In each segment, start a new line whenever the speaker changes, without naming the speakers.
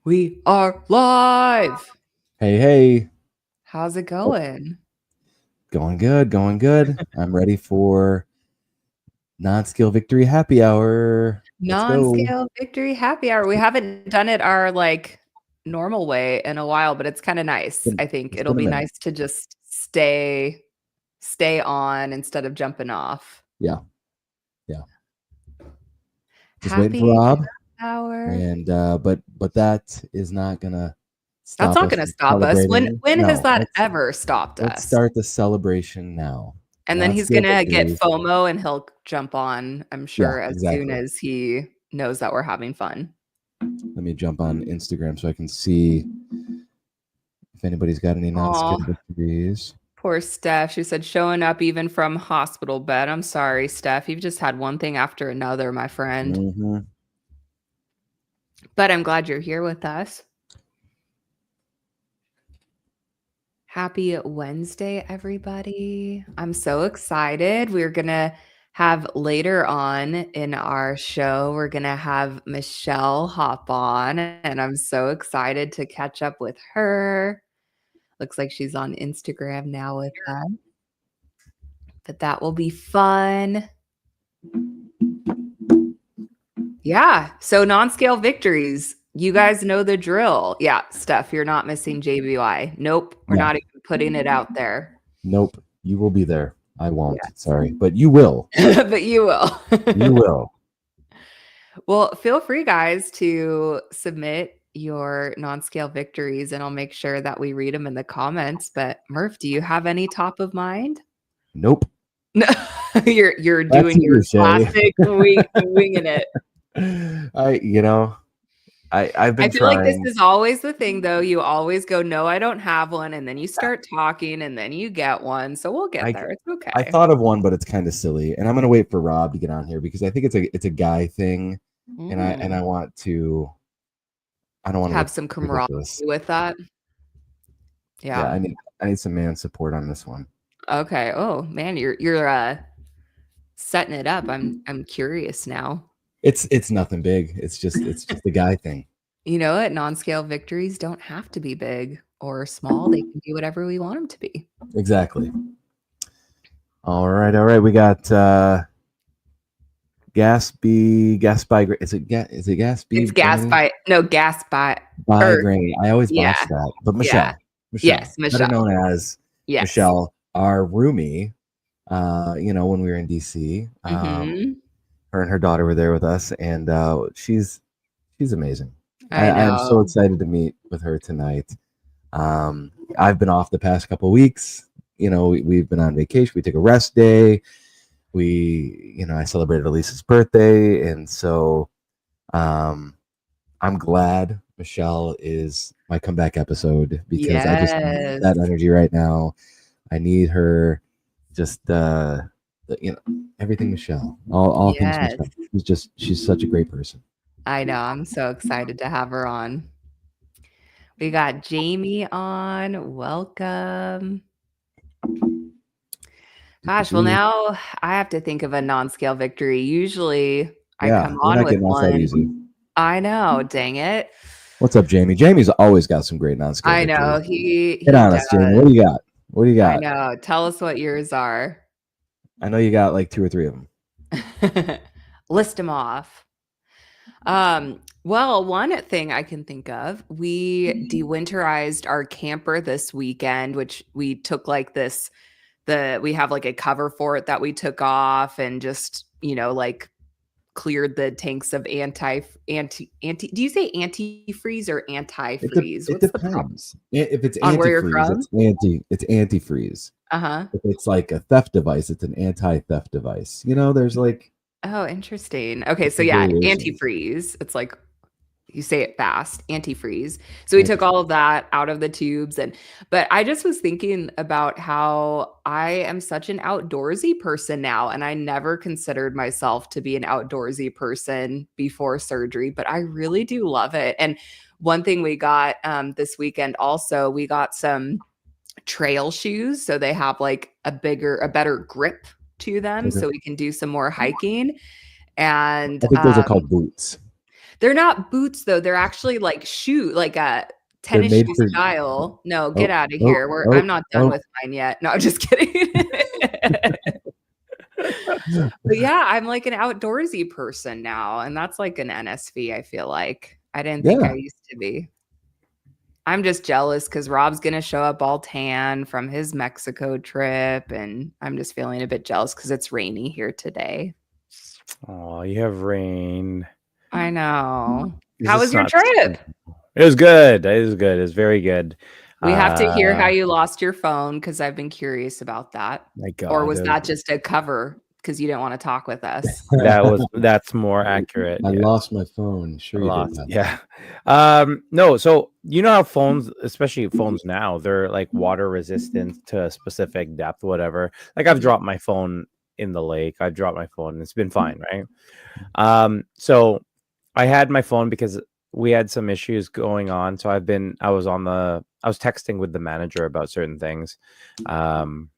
We are live.
Hey.
How's it
Oh,
going?
going good, going good. I'm ready for non-skill victory happy hour. Let's go.
Non-scale victory happy hour. We haven't done it our normal way in a while, but it's kind of nice. I think
It's
it'll
been a
be
minute.
nice to just stay on instead of jumping off.
Yeah, yeah. Just waiting for
Happy
Rob.
hour.
And but that is not gonna
That's
stop
not
us
going to
from
stop us. When
celebrating.
when has
No,
that
let's
ever stopped
let's
us?
start the celebration now.
And then he's
Non-skill
gonna get
victory.
FOMO and he'll jump on, I'm
Yeah,
sure, as soon
exactly.
as he knows that we're having fun.
Let me jump on Instagram so I can see if anybody's got any non-skill
Oh,
victories.
poor Steph. She said, showing up even from hospital bed. I'm sorry, Steph. You've just had one thing after another, my friend.
Mm-hmm.
But I'm glad you're here with us. Happy Wednesday, everybody. I'm so excited. We're going to have later on in our show, we're going to have Michele hop on, and I'm so excited to catch up with her. Looks like she's on Instagram now with us, but that will be fun. Yeah. So non-scale victories. You guys know the drill. Yeah, Steph, you're not missing JBY. Nope. We're
No.
not even putting it out there.
Nope. You will be there. I won't.
Yes.
Sorry. But you will.
But you will.
You will.
Well, feel free, guys, to submit your non-scale victories and I'll make sure that we read them in the comments. But Murph, do you have any top of mind?
Nope.
No, you're
Back
doing
to
your
you, Shay.
classic winging it.
I've
I
been
feel like this
trying.
is always the thing, though. You always go, "No, I don't have one," and then you start talking, and then you get one. So we'll get
I
there. It's
I
okay.
thought of one, but it's kind of silly, and I'm gonna wait for Rob to get on here because I think it's a guy thing, and
Mm.
I don't want to
Have
look
some camaraderie
ridiculous.
with that.
Yeah,
Yeah.
I need some man support on this one.
Okay. Oh man, you're setting it up. I'm curious now.
It's nothing big. It's just a guy thing.
You know what? Non-scale victories don't have to be big or small. They can be whatever we want them to be.
Exactly. All right. We got Gatsby. Is it
It's
Gatsby
gas
Granny?
by no gas
By
or
Granny. I always
yeah,
botch that. But
yeah.
Michelle,
Yes,
better
Michelle.
known as
Yes.
Michelle, our roomie, when we were in DC.
Mhm.
Her and her daughter were there with us, and she's amazing.
I
I am so
know.
excited to meet with her tonight. I've been off the past couple weeks. We've been on vacation. We took a rest day. I celebrated Elisa's birthday, and so um, I'm glad Michelle is my comeback episode because I just need
Yes.
that energy right now. I need her, just everything Michelle, all things
Yes.
Michelle. She's such a great person.
I know. I'm so excited to have her on. We got Jamie on. Welcome. Gosh, well,
Do-do-do.
now I have to think of a non-scale victory. Usually I
Yeah,
come
we're
on
not
with
getting off that
one.
easy.
I know. Dang it.
What's up, Jamie? Jamie's always got some great non-skill
I
victories.
know. He
Hit
he
on us, Jamie. What
does.
do you got? What do you
I
got?
know. Tell us what yours are.
I know you got like two or three of them.
List them off. Well, one thing I can think of, we dewinterized our camper this weekend, which we took like we have like a cover for it that we took off and just, like cleared the tanks of anti do you say antifreeze or antifreeze?
It
What's the proper
depends. If it's
on where you're
antifreeze,
from?
it's antifreeze.
Uh-huh.
If it's like a theft device, it's an anti-theft device. There's like
Oh, interesting. Okay, so
different
yeah,
variations.
antifreeze. It's like you say it fast, antifreeze. So we took all
Antifreeze.
of that out of the tubes but I just was thinking about how I am such an outdoorsy person now and I never considered myself to be an outdoorsy person before surgery, but I really do love it. And one thing we got this weekend also, we got some trail shoes so they have like a better grip to them
Okay.
so we can do some more hiking and
I think those are called boots.
They're not boots though. They're actually like shoe, like a
They're
tennis
made
shoe
for.
style. No, get
Oh,
out of
oh,
here. I'm
oh,
not done
oh.
with mine yet. No, I'm just kidding. But yeah, I'm like an outdoorsy person now, and that's like an NSV, I feel like. I didn't think I
Yeah.
used to be. I'm just jealous because Rob's gonna show up all tan from his Mexico trip, and I'm just feeling a bit jealous because it's rainy here today.
Oh, you have rain.
I know.
Is
How
this
was your
not?
trip?
It was good. It was good. It was very good.
We have to hear how
Uh,
you lost your phone because I've been curious about that.
my
Or
God,
was that just a cover because you didn't want to talk with us?
that's more accurate.
I
Yeah.
lost my phone. Sure, you did
Lost.
that.
Yeah. No, so you know how phones, especially phones now, they're like water resistant to a specific depth, whatever. Like I've dropped my phone in the lake. I've dropped my phone and it's been fine, right? So I had my phone because we had some issues going on. So I was texting with the manager about certain things. And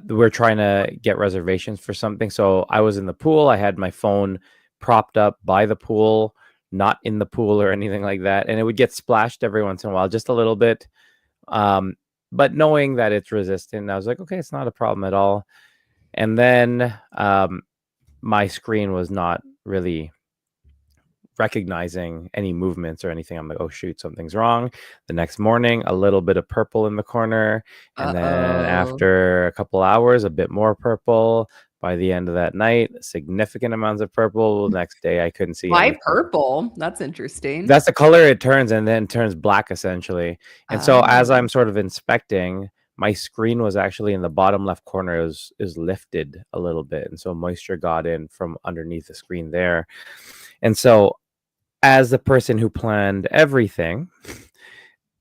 we're trying to get reservations for something. So I was in the pool. I had my phone propped up by the pool, not in the pool or anything like that. And it would get splashed every once in a while, just a little bit. But knowing that it's resistant, I was like, okay, it's not a problem at all. And then my screen was not really recognizing any movements or anything. I'm like, oh shoot, something's wrong. The next morning, a little bit of purple in the corner, and then
Uh-oh.
after a couple hours, a bit more purple. By the end of that night, significant amounts of purple. The next day, I couldn't see
Why
anything.
purple? That's interesting.
That's the color it turns, and then turns black essentially. And so, as
Oh.
I'm sort of inspecting, my screen was actually in the bottom left corner. Is lifted a little bit, and so moisture got in from underneath the screen there. And so, as the person who planned everything,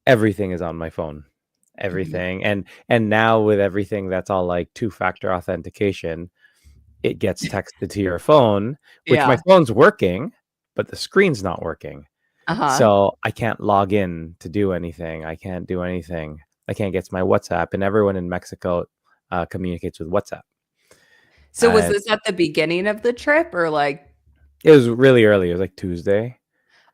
everything is on my phone. Everything. And now with everything that's all like two-factor authentication, it gets texted to your phone, which my
Yeah.
phone's working, but the screen's not working.
Uh-huh.
So I can't log in to do anything. I can't do anything. I can't get to my WhatsApp, and everyone in Mexico communicates with WhatsApp.
So was this at the beginning of the trip or like
It was really early. It was like Tuesday.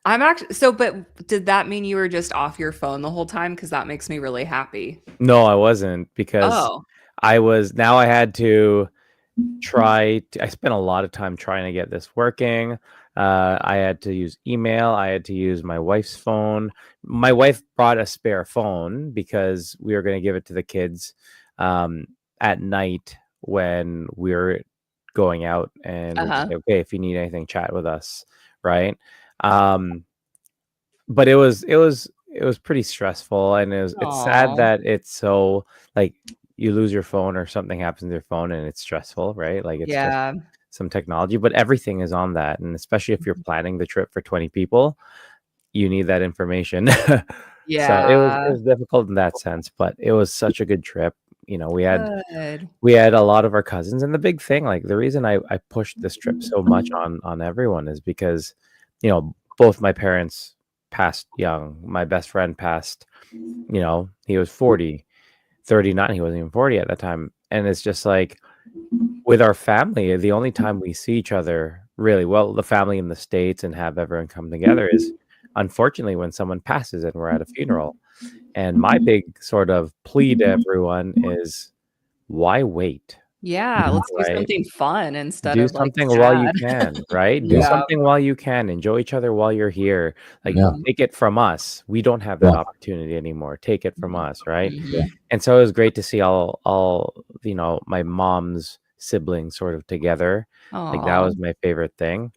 but did that mean you were just off your phone the whole time? Because that makes me really happy.
No, I wasn't, because
Oh.
I had to I spent a lot of time trying to get this working. I had to use email. I had to use my wife's phone. My wife brought a spare phone because we were going to give it to the kids at night when we were going out, and we're just
Uh-huh.
like, okay, if you need anything, chat with us, right? But it was pretty stressful, and it's sad
Aw.
that it's so like you lose your phone or something happens to your phone and it's stressful, right? Like it's just
Yeah.
some technology, but everything is on that. And especially if you're planning the trip for 20 people, you need that information. So it
Yeah.
was difficult in that sense, but it was such a good trip. You know,
Good.
we had a lot of our cousins, and the big thing, like the reason I pushed this trip so much on everyone is because, both my parents passed young. My best friend passed, he was 40, 39. He wasn't even 40 at that time. And it's just like with our family, the only time we see each other really well, the family in the States, and have everyone come together is unfortunately when someone passes and we're at a funeral. And my big sort of plea to everyone is, why wait?
Yeah, let's do
Right?
something fun instead
Do
of, like,
something while you
sad.
can, right? Do
Yeah.
Yeah.
something while you can. Enjoy each other while you're here. Like,
Yeah.
take it from us. We don't have that
Yeah.
opportunity anymore. Take it from us, right?
Mhm.
And so it was great to see all my mom's siblings sort of together. Like that
Aw.
was my favorite thing.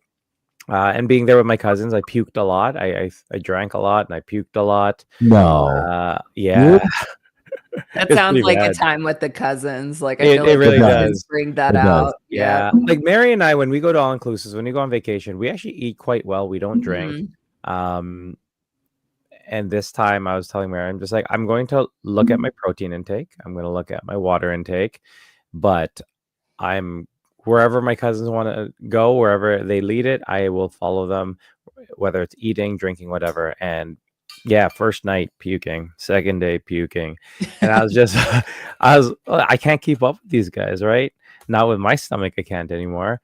And being there with my cousins, I puked a lot. I drank a lot and I puked a lot.
No.
Yeah,
That
it's
sounds
pretty
like a
bad.
time with the cousins, like, I feel
It
like
It
the
really
does.
cousins
does.
bring that
It does.
out. Yep.
Yeah, like Mary and I, when we go to all inclusives, when we go on vacation, we actually eat quite well. We don't drink.
Mhm.
Um, and this time I was telling Mary, I'm just like, I'm going to look at my protein intake. I'm going to look at my water intake, but I'm wherever my cousins want to go, wherever they lead it, I will follow them, whether it's eating, drinking, whatever. And yeah, first night puking, second day puking. And I was just, I can't keep up with these guys, right? Not with my stomach, I can't anymore.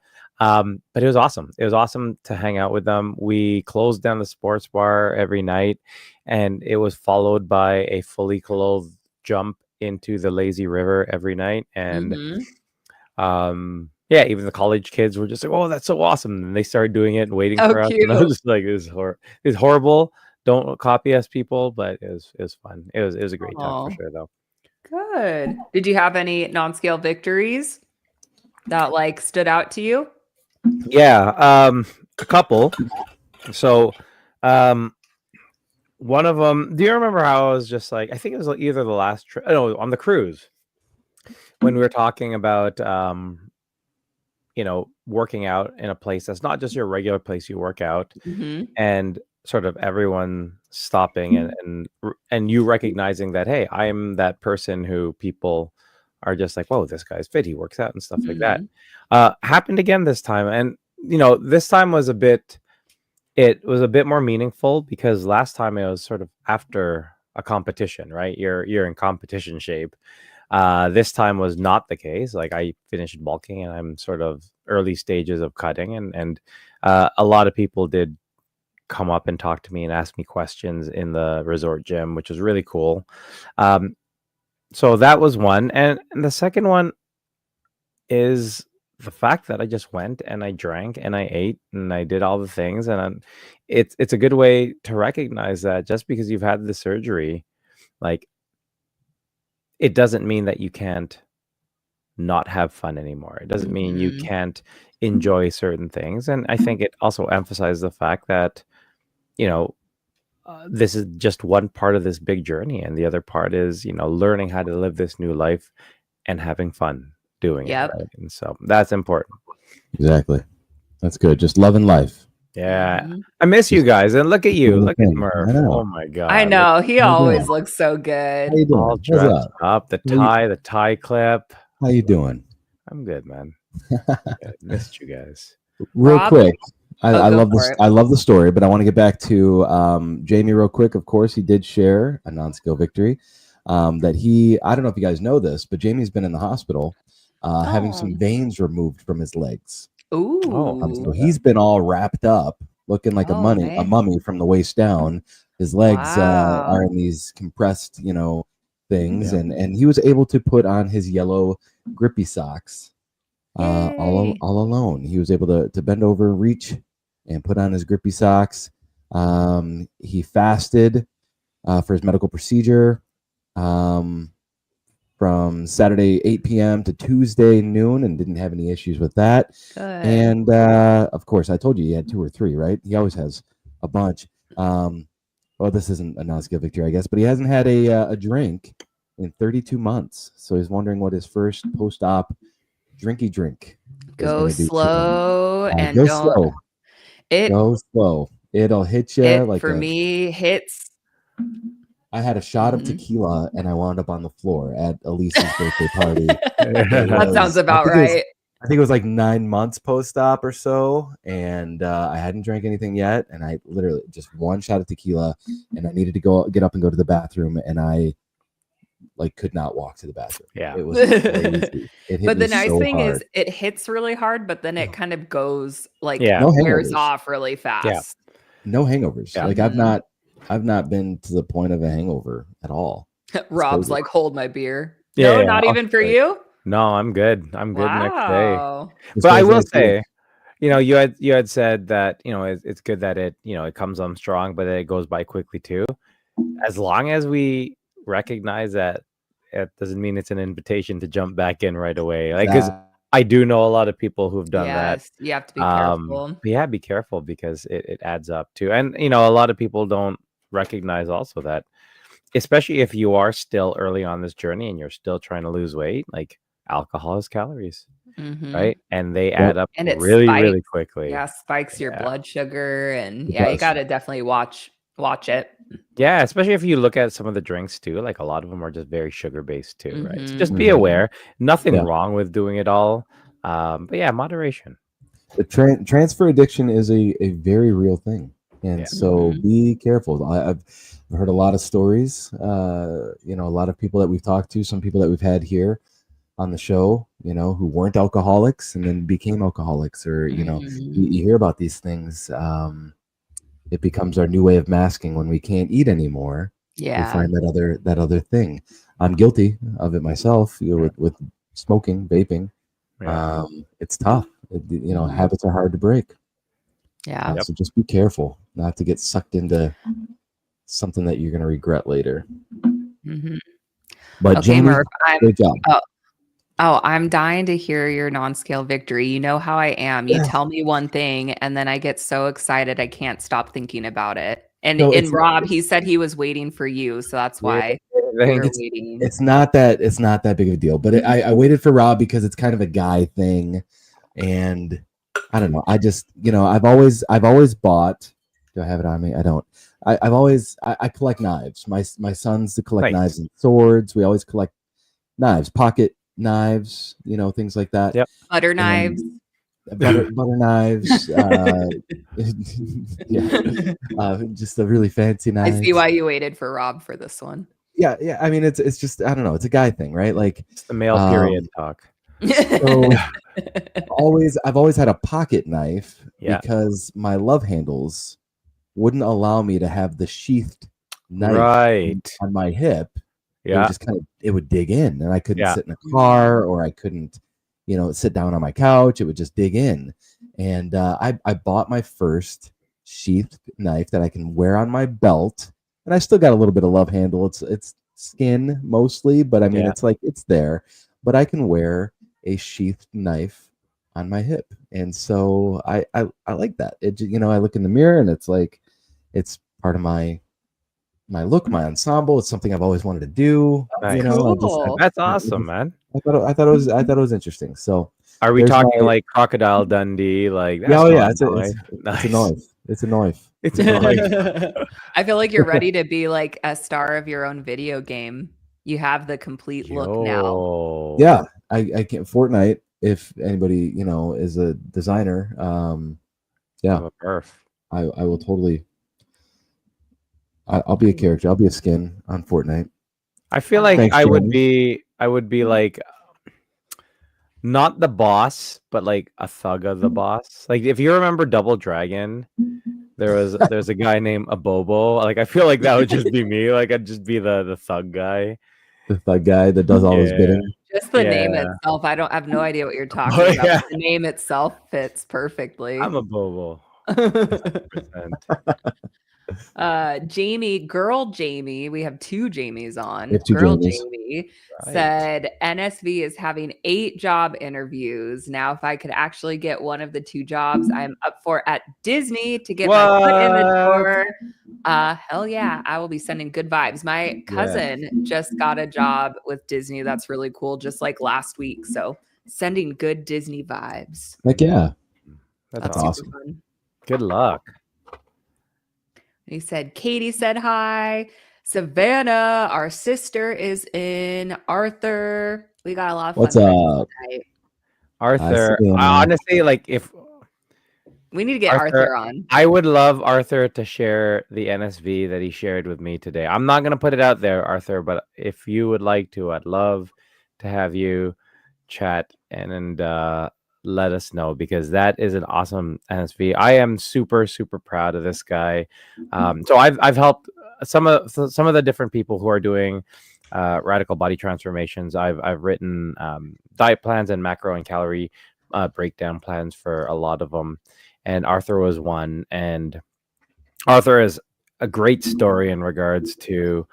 But it was awesome. It was awesome to hang out with them. We closed down the sports bar every night, and it was followed by a fully clothed jump into the lazy river every night. And
Mhm.
yeah, even the college kids were just like, "Oh, that's so awesome!" And they started doing it and waiting
So
for us. And I
cute.
was just like, it's horrible. Don't copy us, people." But it was fun. It was a great time for
Oh,
sure, though.
good. Did you have any non-scale victories that, like, stood out to you?
Yeah, a couple. So, um, one of them. Do you remember how I was just like? I think it was like either the last trip. No, on the cruise when we were talking about working out in a place that's not just your regular place you work out,
Mhm.
and sort of everyone stopping and you recognizing that, hey, I'm that person who people are just like, whoa, this guy's fit, he works out and stuff like that.
Mhm.
Happened again this time, and this time was it was a bit more meaningful because last time it was sort of after a competition, right? You're in competition shape. This time was not the case. Like, I finished bulking and I'm sort of early stages of cutting, and a lot of people did come up and talk to me and ask me questions in the resort gym, which was really cool. Um, so that was one, and the second one is the fact that I just went and I drank and I ate and I did all the things, and it's a good way to recognize that just because you've had the surgery, like, it doesn't mean that you can't not have fun anymore. It doesn't mean you
Mhm.
can't enjoy certain things. And I think it also emphasizes the fact that, you know, this is just one part of this big journey. And the other part is, learning how to live this new life and having fun doing it.
Yep.
Right. And so that's important.
Exactly. That's good. Just loving life.
Yeah.
Mhm.
I miss you
Just
guys. And look at you.
doing the
Look at
thing. I
Murph. Oh
know.
my
I
God. Look,
know, he
How you
always
doing?
looks so
How you
good.
all
doing? What's
dressed
up?
up. The
How you,
tie clip.
how you doing?
I'm good, man. Good. Missed you guys.
Real
Rob?
quick,
Oh,
I
go
love
for
this.
it.
I love the story, but I want to get back to Jamie real quick. Of course, he did share a non-skill victory. That he, I don't know if you guys know this, but Jamie's been in the hospital, having
Oh.
some veins removed from his legs.
Oh, I
So
Ooh.
know that.
he's been all wrapped up, looking like
Oh,
a
man.
mummy from the waist down. His legs are
Wow.
in these compressed, things,
Yeah.
and he was able to put on his yellow grippy socks
Yay.
all alone. He was able to bend over, reach, and put on his grippy socks. He fasted for his medical procedure. Um, from Saturday 8 p.m. to Tuesday noon and didn't have any issues with that.
Good.
And of course, I told you he had two or three, right? He always has a bunch. Well, this isn't a non-skill victory, I guess, but he hasn't had a drink in 32 months. So he's wondering what his first post-op drinky drink is going
Go
to do to him.
slow and
Go
don't
slow,
it
go slow. It'll hit you
it
like
for
a.
me hits
I had a shot of
mhm.
tequila and I wound up on the floor at Elise's birthday party. It
That sounds
was,
about right.
I think it was like 9 months post-op or so, and I hadn't drank anything yet, and I literally just one shot of tequila, and I needed to get up and go to the bathroom, and I like could not walk to the bathroom.
Yeah.
It was crazy. It hit
But
me
the nice
so
thing is
hard.
it hits really hard, but then it kind of goes like
Yeah.
No
wears
hangovers.
off really
Yeah.
fast.
No hangovers.
Yeah.
Like
Mhm.
I've not been to the point of a hangover at all. It's
Rob's
crazy.
like, "Hold my beer."
Yeah.
No,
Yeah.
not
I'll
even for
like,
you?
no, I'm good. I'm good next day.
Wow.
This
But I
guy's
will
right here.
say, you had said that, it's good that it comes on strong, but it goes by quickly too. As long as we recognize that, it doesn't mean it's an invitation to jump back in right away. Like, because
That
I do know a lot of people who've done that.
Yes, you have to be careful.
But yeah, be careful because it adds up too. And a lot of people don't recognize also that, especially if you are still early on this journey and you're still trying to lose weight, like, alcohol is calories,
Mhm.
right? And they
yep,
add up
And it
really,
spikes.
really quickly.
Yeah, spikes your
Yeah.
blood sugar and
it
yeah, you
does.
gotta definitely watch it.
Yeah, especially if you look at some of the drinks too, like a lot of them are just very sugar based too, right? So
Mhm.
just be
Mhm.
aware. Nothing
Yeah.
wrong with doing it all. But yeah, moderation.
The transfer addiction is a very real thing,
Yeah.
and so
Mhm.
be careful. I've heard a lot of stories. A lot of people that we've talked to, some people that we've had here, on the show, who weren't alcoholics and then became alcoholics, or
Mhm.
you hear about these things. It becomes our new way of masking when we can't eat anymore. We
Yeah.
find that other thing. I'm guilty of it myself, with smoking, vaping.
Yeah.
It's tough.
Mhm.
Habits are hard to break.
Yeah.
Yep.
So just be careful not to get sucked into something that you're going to regret later.
Mhm.
But
Okay,
Jamie,
Murph,
great job.
I'm dying to hear your non-scale victory. You know how I am. You tell me one thing and then I get so excited I can't stop thinking about it. And
So
and
it's
Rob, he said he was waiting for you, so that's
Yeah.
why we were
Thanks.
waiting.
it's not that big of a deal. But I waited for Rob because it's kind of a guy thing, and I don't know. I just I've always bought. Do I have it on me? I don't. I collect knives. My sons to collect
Nice.
knives and swords. We always collect knives, pocket knives, things like that.
Yep.
Butter knives.
And butter knives. Yeah, just the really fancy
I see
knives.
why you waited for Rob for this one.
Yeah, yeah. I mean, it's just I don't know. It's a guy thing, right? Like,
It's the male period
um,
talk.
so I've always had a pocket knife
Yeah.
because my love handles wouldn't allow me to have the sheathed knife
Right.
on my hip. It would
Yeah.
just it would dig in, and I couldn't
Yeah.
sit in a car, or I couldn't, sit down on my couch. It would just dig in. And I bought my first sheathed knife that I can wear on my belt, and I still got a little bit of love handle. It's skin mostly, but I mean,
Yeah.
it's like it's there, but I can wear a sheathed knife on my hip, and so I like that. I look in the mirror, and it's like it's part of my look, my ensemble. It's something I've always wanted to do.
That's
Nice.
cool.
That's awesome, man.
I thought it was interesting. So
Are we
there's my
talking like Crocodile Dundee? Like
yeah,
that's
oh
not
yeah,
a
it's a it's
knife.
it's a
Nice.
knife. It's a knife.
It's a knife.
I feel like you're ready to be like a star of your own video game. You have the complete look now.
Yo.
Yeah, I can't Fortnite. If anybody is a designer, yeah,
I'm a perf.
I will totally. I'll be a character. I'll be a skin on Fortnite.
I feel like
Thanks, Jamie.
I would be like not the boss, but like a thug of the boss. Like if you remember Double Dragon, there's a guy named Abobo. Like I feel like that would just be me. Like I'd just be the thug guy.
The guy that does all his
Yeah.
bidding.
Just the name
Yeah.
itself. I don't have no idea what you're talking
Oh
about.
yeah.
But the name itself fits
I'm
perfectly.
a Bobo. 100%.
Girl Jamie, we have two Jamies
We
on.
have two
Girl
Jamies.
Jamie
Right.
said NSV is having 8 job interviews. Now, if I could actually get one of the 2 jobs I'm up for at Disney to get my foot in the
What?
door, hell yeah, I will be sending good vibes. My
Yeah.
cousin just got a job with Disney. That's really cool, just like last week. So sending good Disney vibes.
Heck yeah,
That's
That's
awesome.
super fun.
Good luck.
He said, Katie said hi. Savannah, our sister, is in. Arthur, we got a lot of
what's
fun friends
up?
tonight.
Hi,
Arthur, I
Savannah.
honestly like if
We need to get
Arthur,
Arthur on.
I would love Arthur to share the NSV that he shared with me today. I'm not gonna put it out there, Arthur, but if you would like to, I'd love to have you chat and let us know because that is an awesome NSV. I am super super proud of this guy. So I've helped some of the different people who are doing radical body transformations. I've written diet plans and macro and calorie breakdown plans for a lot of them, and Arthur was one. And Arthur is a great story in regards to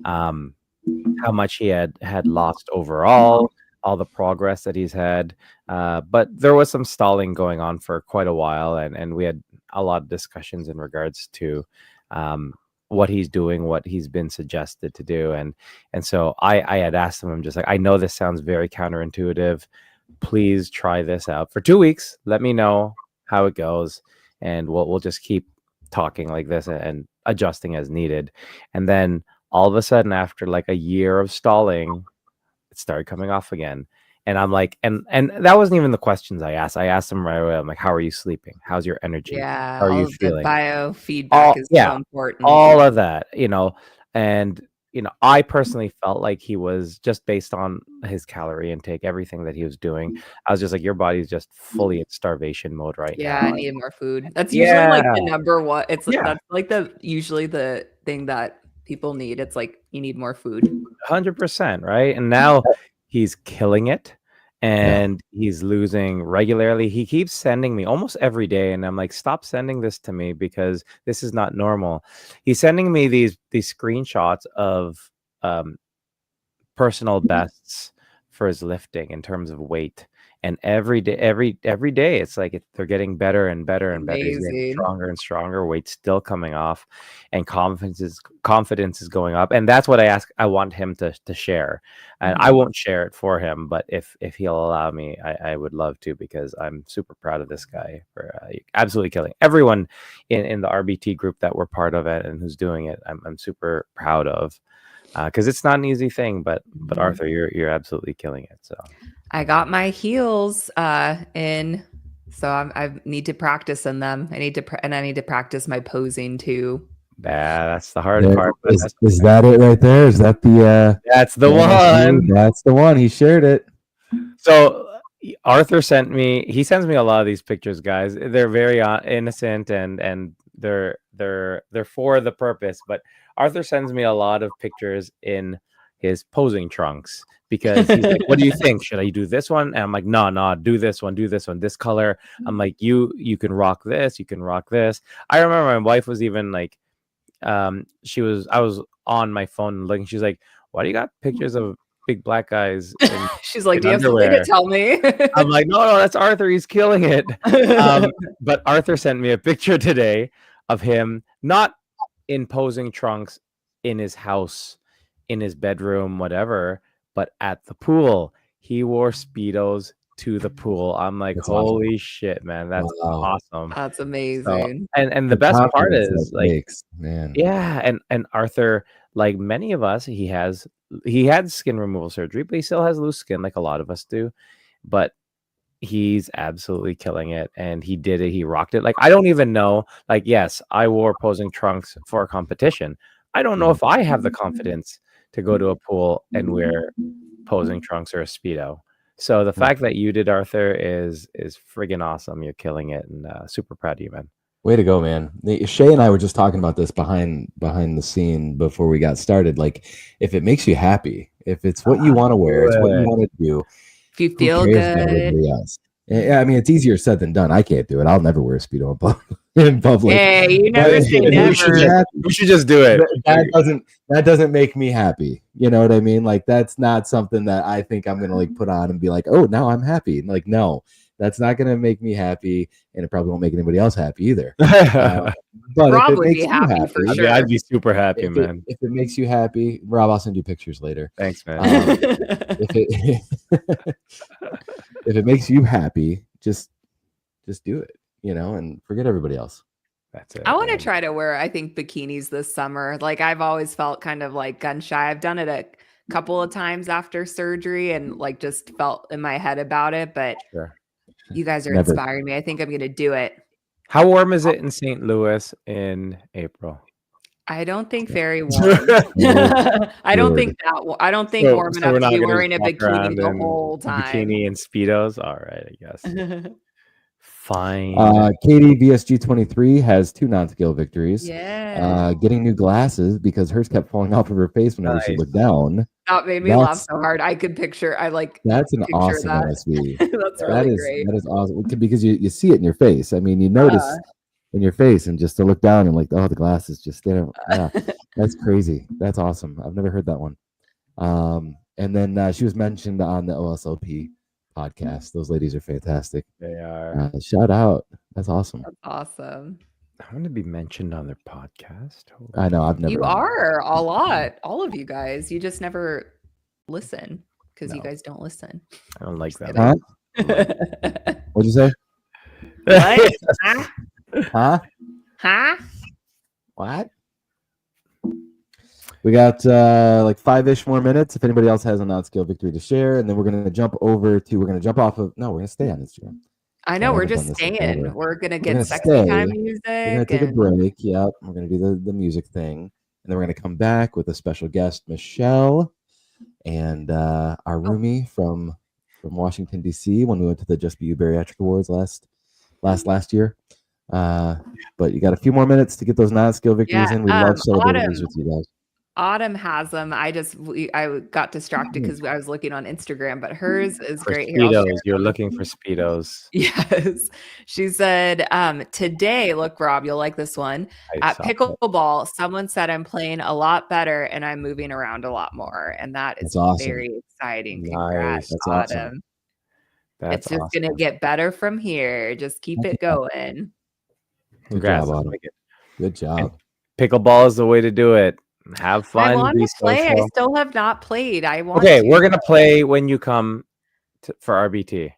how much he had lost overall, all the progress that he's had. But there was some stalling going on for quite a while, and we had a lot of discussions in regards to what he's doing, what he's been suggested to do, and so I had asked him, I'm just like, I know this sounds very counterintuitive. Please try this out for 2 weeks. Let me know how it goes, and we'll just keep talking like this and adjusting as needed. And then all of a sudden, after like a year of stalling, it started coming off again. And I'm like, and that wasn't even the questions I asked. I asked him right away. I'm like, how are you sleeping? How's your energy?
Yeah,
How are
all
you
of the
feeling?
biofeedback
All
is so
yeah,
important.
all of that, and I personally felt like he was just based on his calorie intake, everything that he was doing. I was just like, your body's just fully in starvation mode right
Yeah, I
now.
needed more food. That's usually
Yeah,
like the number one.
yeah,
That's like usually the thing that people need. It's like you need more food.
100%, right? And now he's killing it
Yeah.
and he's losing regularly. He keeps sending me almost every day, and I'm like, stop sending this to me because this is not normal. He's sending me these screenshots of um personal bests for his lifting in terms of weight. And every day, it's like they're getting better and better and better. He's getting
Amazing.
stronger and stronger. Weight still coming off, and confidence is going up. And that's what I want him to share. And I
Mhm.
won't share it for him, but if he'll allow me, I would love to, because I'm super proud of this guy for absolutely killing everyone in the RBT group that we're part of it and who's doing it. I'm super proud of. Because it's not an easy thing, but Arthur, you're absolutely killing it. So
I got my heels in, so I need to practice in them. I need to practice my posing too.
yeah, that's the hard part. But
Is that it right there? Is that the
that's the
NSU?
one.
That's the one. He shared it.
So Arthur he sends me a lot of these pictures, guys. They're very innocent and they're for the purpose. But Arthur sends me a lot of pictures in his posing trunks because he's like, "What do you think? Should I do this one?" And I'm like, "No, do this one, this color." I'm like, "You can rock this, you can rock this." I remember my wife was even like, I was on my phone looking. She's like, "Why do you got pictures of big black guys in
She's like, "Do you have something to
underwear?"
tell me?"
I'm like, no, that's Arthur. He's killing it. But Arthur sent me a picture today of him not in posing trunks in his house, in his bedroom, whatever, but at the pool. He wore Speedos to the pool. I'm like,
That's awesome.
holy shit, man. That's
Wow.
awesome.
That's
So,
amazing.
and the
The
best part
confidence
is
that
like,
takes, man.
yeah, and Arthur, like many of us, he had skin removal surgery, but he still has loose skin like a lot of us do. But he's absolutely killing it, and he did it. He rocked it. Like, I don't even know. Like, yes, I wore posing trunks for a competition. I don't know if I have the confidence to go to a pool and wear posing trunks or a Speedo. So the fact that you did, Arthur, is friggin' awesome. You're killing it, and super proud of you, man.
Way to go, man. Shay and I were just talking about this behind the scene before we got started. Like, if it makes you happy, if it's what you want to wear, it's what you want to do.
If you
Who
feel
cares about
good.
everybody else? Yeah, I mean, it's easier said than done. I can't do it. I'll never wear a Speedo in public.
Hey, you
But
never say
if it makes you
never.
happy,
We should just do it.
that doesn't make me happy. You know what I mean? Like, that's not something that I think I'm gonna like put on and be like, oh, now I'm happy. Like, no, that's not gonna make me happy, and it probably won't make anybody else happy either. But if it
Probably
makes
be
you
happy
happy,
for sure.
I'd be super happy, man.
if it makes you happy, Rob, I'll send you pictures later.
Thanks, man.
If it if it makes you happy, just do it, and forget everybody else.
That's it.
I want to try to wear, I think, bikinis this summer. Like, I've always felt kind of like gun shy. I've done it a couple of times after surgery and like just felt in my head about it. But
Sure.
you guys are
Never.
inspiring me. I think I'm going to do it.
How warm is it in St. Louis in April?
I don't think very warm. I don't think I don't think warm
So
enough
we're
to
not
be
gonna
wearing
just
a
walk
bikini
around
the
in
whole
a
time.
bikini and Speedos? All right, I guess. Fine.
Katie VSG23 has 2 non-skill victories.
Yeah.
Getting new glasses because hers kept falling off of her face whenever she
Nice.
looked down.
That made me laugh so hard. I could picture.
That's an
picture
awesome
that.
NSV.
That's really great.
That is awesome because you see it in your face. I mean, you notice in your face, and just to look down and like, oh, the glasses just stand up. Yeah, that's crazy. That's awesome. I've never heard that one. And then she was mentioned on the OSLP podcast. Those ladies are fantastic.
They are.
Shout out. That's awesome.
That's awesome.
I want to be mentioned on their podcast. Holy
I know. I've never.
You are a lot. All of you guys. You just never listen because you guys don't listen.
I don't like that.
Huh? What'd you say?
What?
Huh?
Huh?
What? We got like 5-ish more minutes. If anybody else has a non-skill victory to share, and then we're gonna jump off of. No, we're gonna stay on Instagram.
I know, we're just staying. We're gonna get sexy time music.
We're gonna take a break. Yep, we're gonna do the music thing, and then we're going to come back with a special guest, Michele, and our roomie from Washington D.C. when we went to the Just Be You Bariatric Awards last year. But you got a few more minutes to get those non-skill victories in. We love celebrating these with you guys.
Autumn has them. I got distracted because I was looking on Instagram, but hers is
For
great. Here, I'll share
Speedos, you're
them.
looking for Speedos.
Yes. She said, today, look, Rob, you'll like this one.
I
At
saw that.
pickleball, someone said I'm playing a lot better and I'm moving around a lot more. And that is
That's awesome.
very exciting.
Nice.
Congrats,
That's
Autumn.
awesome.
That's
It's just gonna get better from here. Just keep it going.
Congrats.
Good job, Autumn. Good job.
And pickleball is the way to do it. Have fun.
I want
be
to play.
social.
I still have not played. I want
Okay,
to.
we're gonna play when you come for RBT.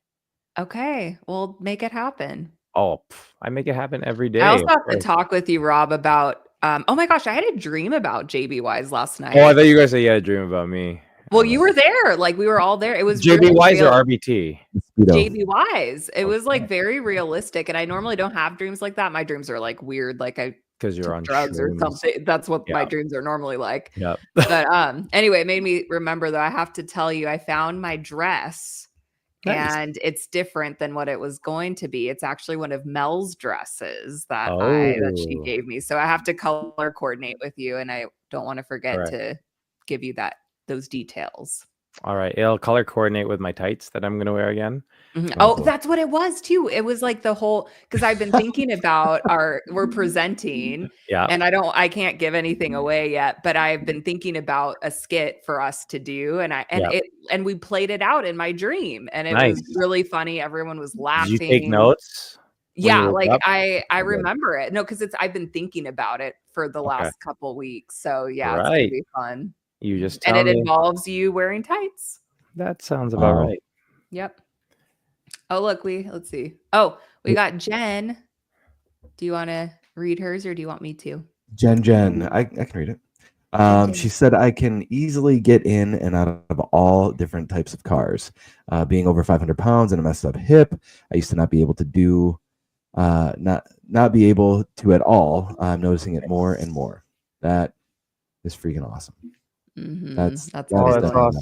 Okay, we'll make it happen.
Oh, I make it happen every day.
I also have to talk with you, Rob, about oh my gosh, I had a dream about JBYs last night.
Oh, I thought you guys said you had a dream about me.
Well, you were there. Like we were all there. It was
JBYs
really
or RBT?
JBYs. It was like very realistic. And I normally don't have dreams like that. My dreams are like weird, like I
because you're on
drugs
shrooms.
or something. That's what my dreams are normally like.
Yep.
But anyway, it made me remember that I have to tell you, I found my dress.
Nice.
And it's different than what it was going to be. It's actually one of Mel's dresses that she gave me. So I have to color coordinate with you, and I don't want to forget to give you those details.
All right, it'll color coordinate with my tights that I'm going to wear again.
Mm-hmm. Oh, that's what it was too. It was like the whole, because I've been thinking about we're presenting, and I can't give anything away yet, but I've been thinking about a skit for us to do, and we played it out in my dream, and it was really funny. Everyone was laughing.
Did you take notes?
Yeah, like I remember it. No, because I've been thinking about it for the last couple weeks. So yeah, it's gonna be fun.
You just tell
me. Involves you wearing tights.
That sounds about right.
Yep. Oh, look, let's see. Oh, we got Jen. Do you want to read hers or do you want me to?
Jen, I can read it. She said, I can easily get in and out of all different types of cars. Being over 500 pounds and a messed up hip, I used to not be able to do, not be able to at all. I'm noticing it more and more. That is freaking awesome.
Mm-hmm.
That's
awesome.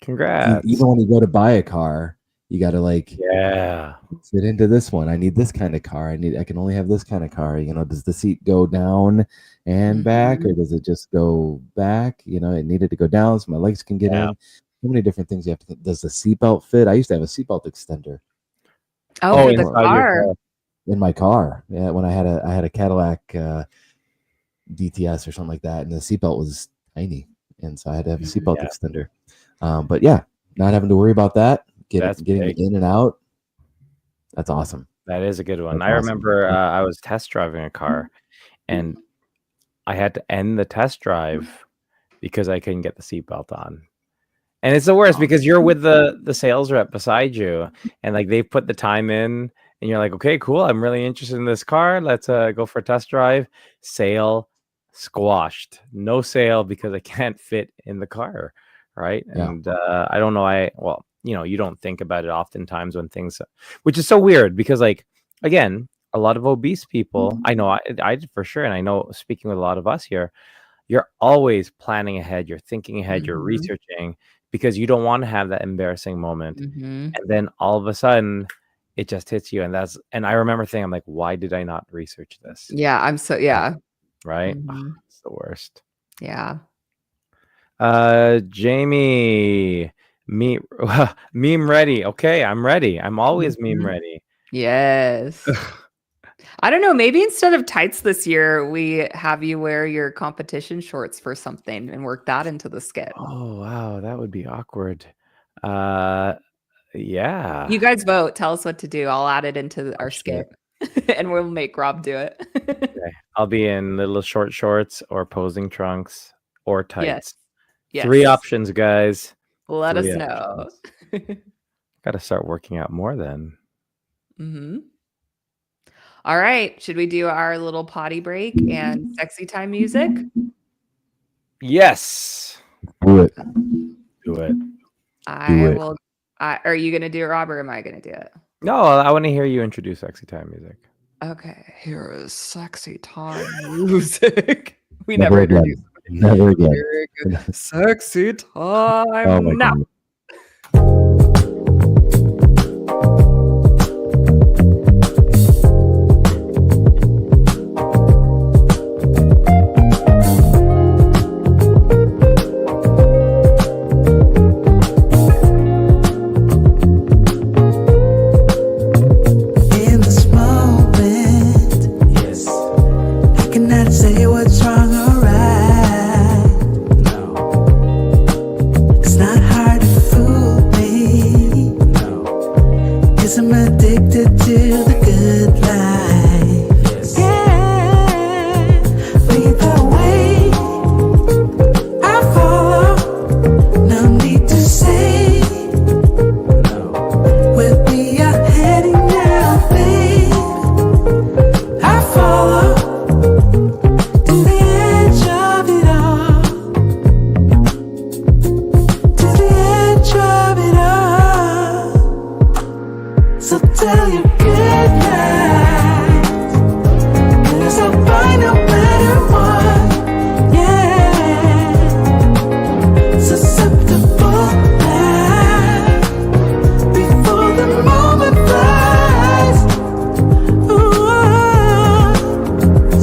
Congrats.
Even when you go to buy a car, you got to fit into this one. I need this kind of car. I can only have this kind of car. Does the seat go down and back, or does it just go back? It needed to go down so my legs can get in. So many different things you have to think. Does the seatbelt fit? I used to have a seatbelt extender.
Oh, for the car.
In my car. Yeah, when I had a Cadillac DTS or something like that, and the seatbelt was tiny, and so I had to have a seatbelt extender. But yeah, not having to worry about that, getting in and out. That's awesome.
That is a good one. I remember I was test driving a car, and I had to end the test drive because I couldn't get the seatbelt on. And it's the worst because you're with the sales rep beside you, and like they put the time in, and you're like, okay, cool, I'm really interested in this car. Let's go for a test drive. Sale squashed. No sale because I can't fit in the car. Right. Yeah. And I don't know. You don't think about it oftentimes when things, which is so weird because, like, again, a lot of obese people, I know I did for sure. And I know, speaking with a lot of us here, you're always planning ahead. You're thinking ahead. You're researching because you don't want to have that embarrassing moment. And then all of a sudden it just hits you. And I remember thinking, I'm like, why did I not research this?
Yeah.
Right. Oh, it's the worst.
Yeah.
Jamie, meme ready. Okay, I'm ready. I'm always meme ready.
Yes. I don't know. Maybe instead of tights this year, we have you wear your competition shorts for something and work that into the skit.
Oh, wow. That would be awkward. Yeah.
You guys vote. Tell us what to do. I'll add it into our skit and we'll make Rob do it.
Okay. I'll be in little short shorts or posing trunks or tights. Yes. 3 options, guys.
Let us know.
Got to start working out more then.
All right. Should we do our little potty break and sexy time music?
Yes.
Do it.
Are you going to do it, Rob, or am I going to do it?
No, I want to hear you introduce sexy time music.
Okay, here is sexy time music. We
Never
never introduced
again. Never again.
Very good. Sexy
Oh
time
my
now.
god.
In this moment,
Yes.
I cannot say what's wrong or right.
No.
It's not hard to fool me,
No.
'cause I'm addicted to the good life.
Yes.
Yeah, lead the way, I follow. No need to say
No.
where we are heading now, babe. I follow to the edge of it all, to the edge of it all. So tell your good night, 'cause I'll find no matter what. Yeah, susceptible now, before the moment flies. Ooh,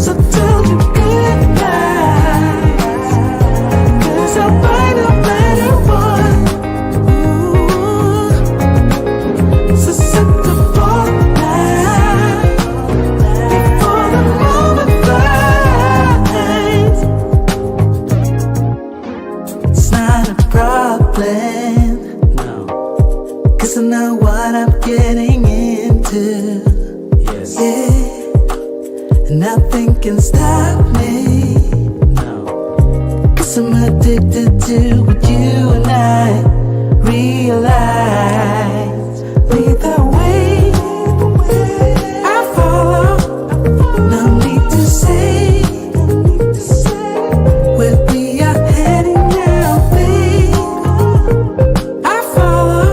so tell your good night, 'cause I'll find no matter what. Ooh, susceptible now, before the moment flies. It's not a problem,
No.
'cause I know what I'm getting into.
Yes.
Yeah, and nothing can stop me,
No.
'cause I'm addicted to what you and I realize. Lead the way, I follow. No need to say where we are heading now, babe. I follow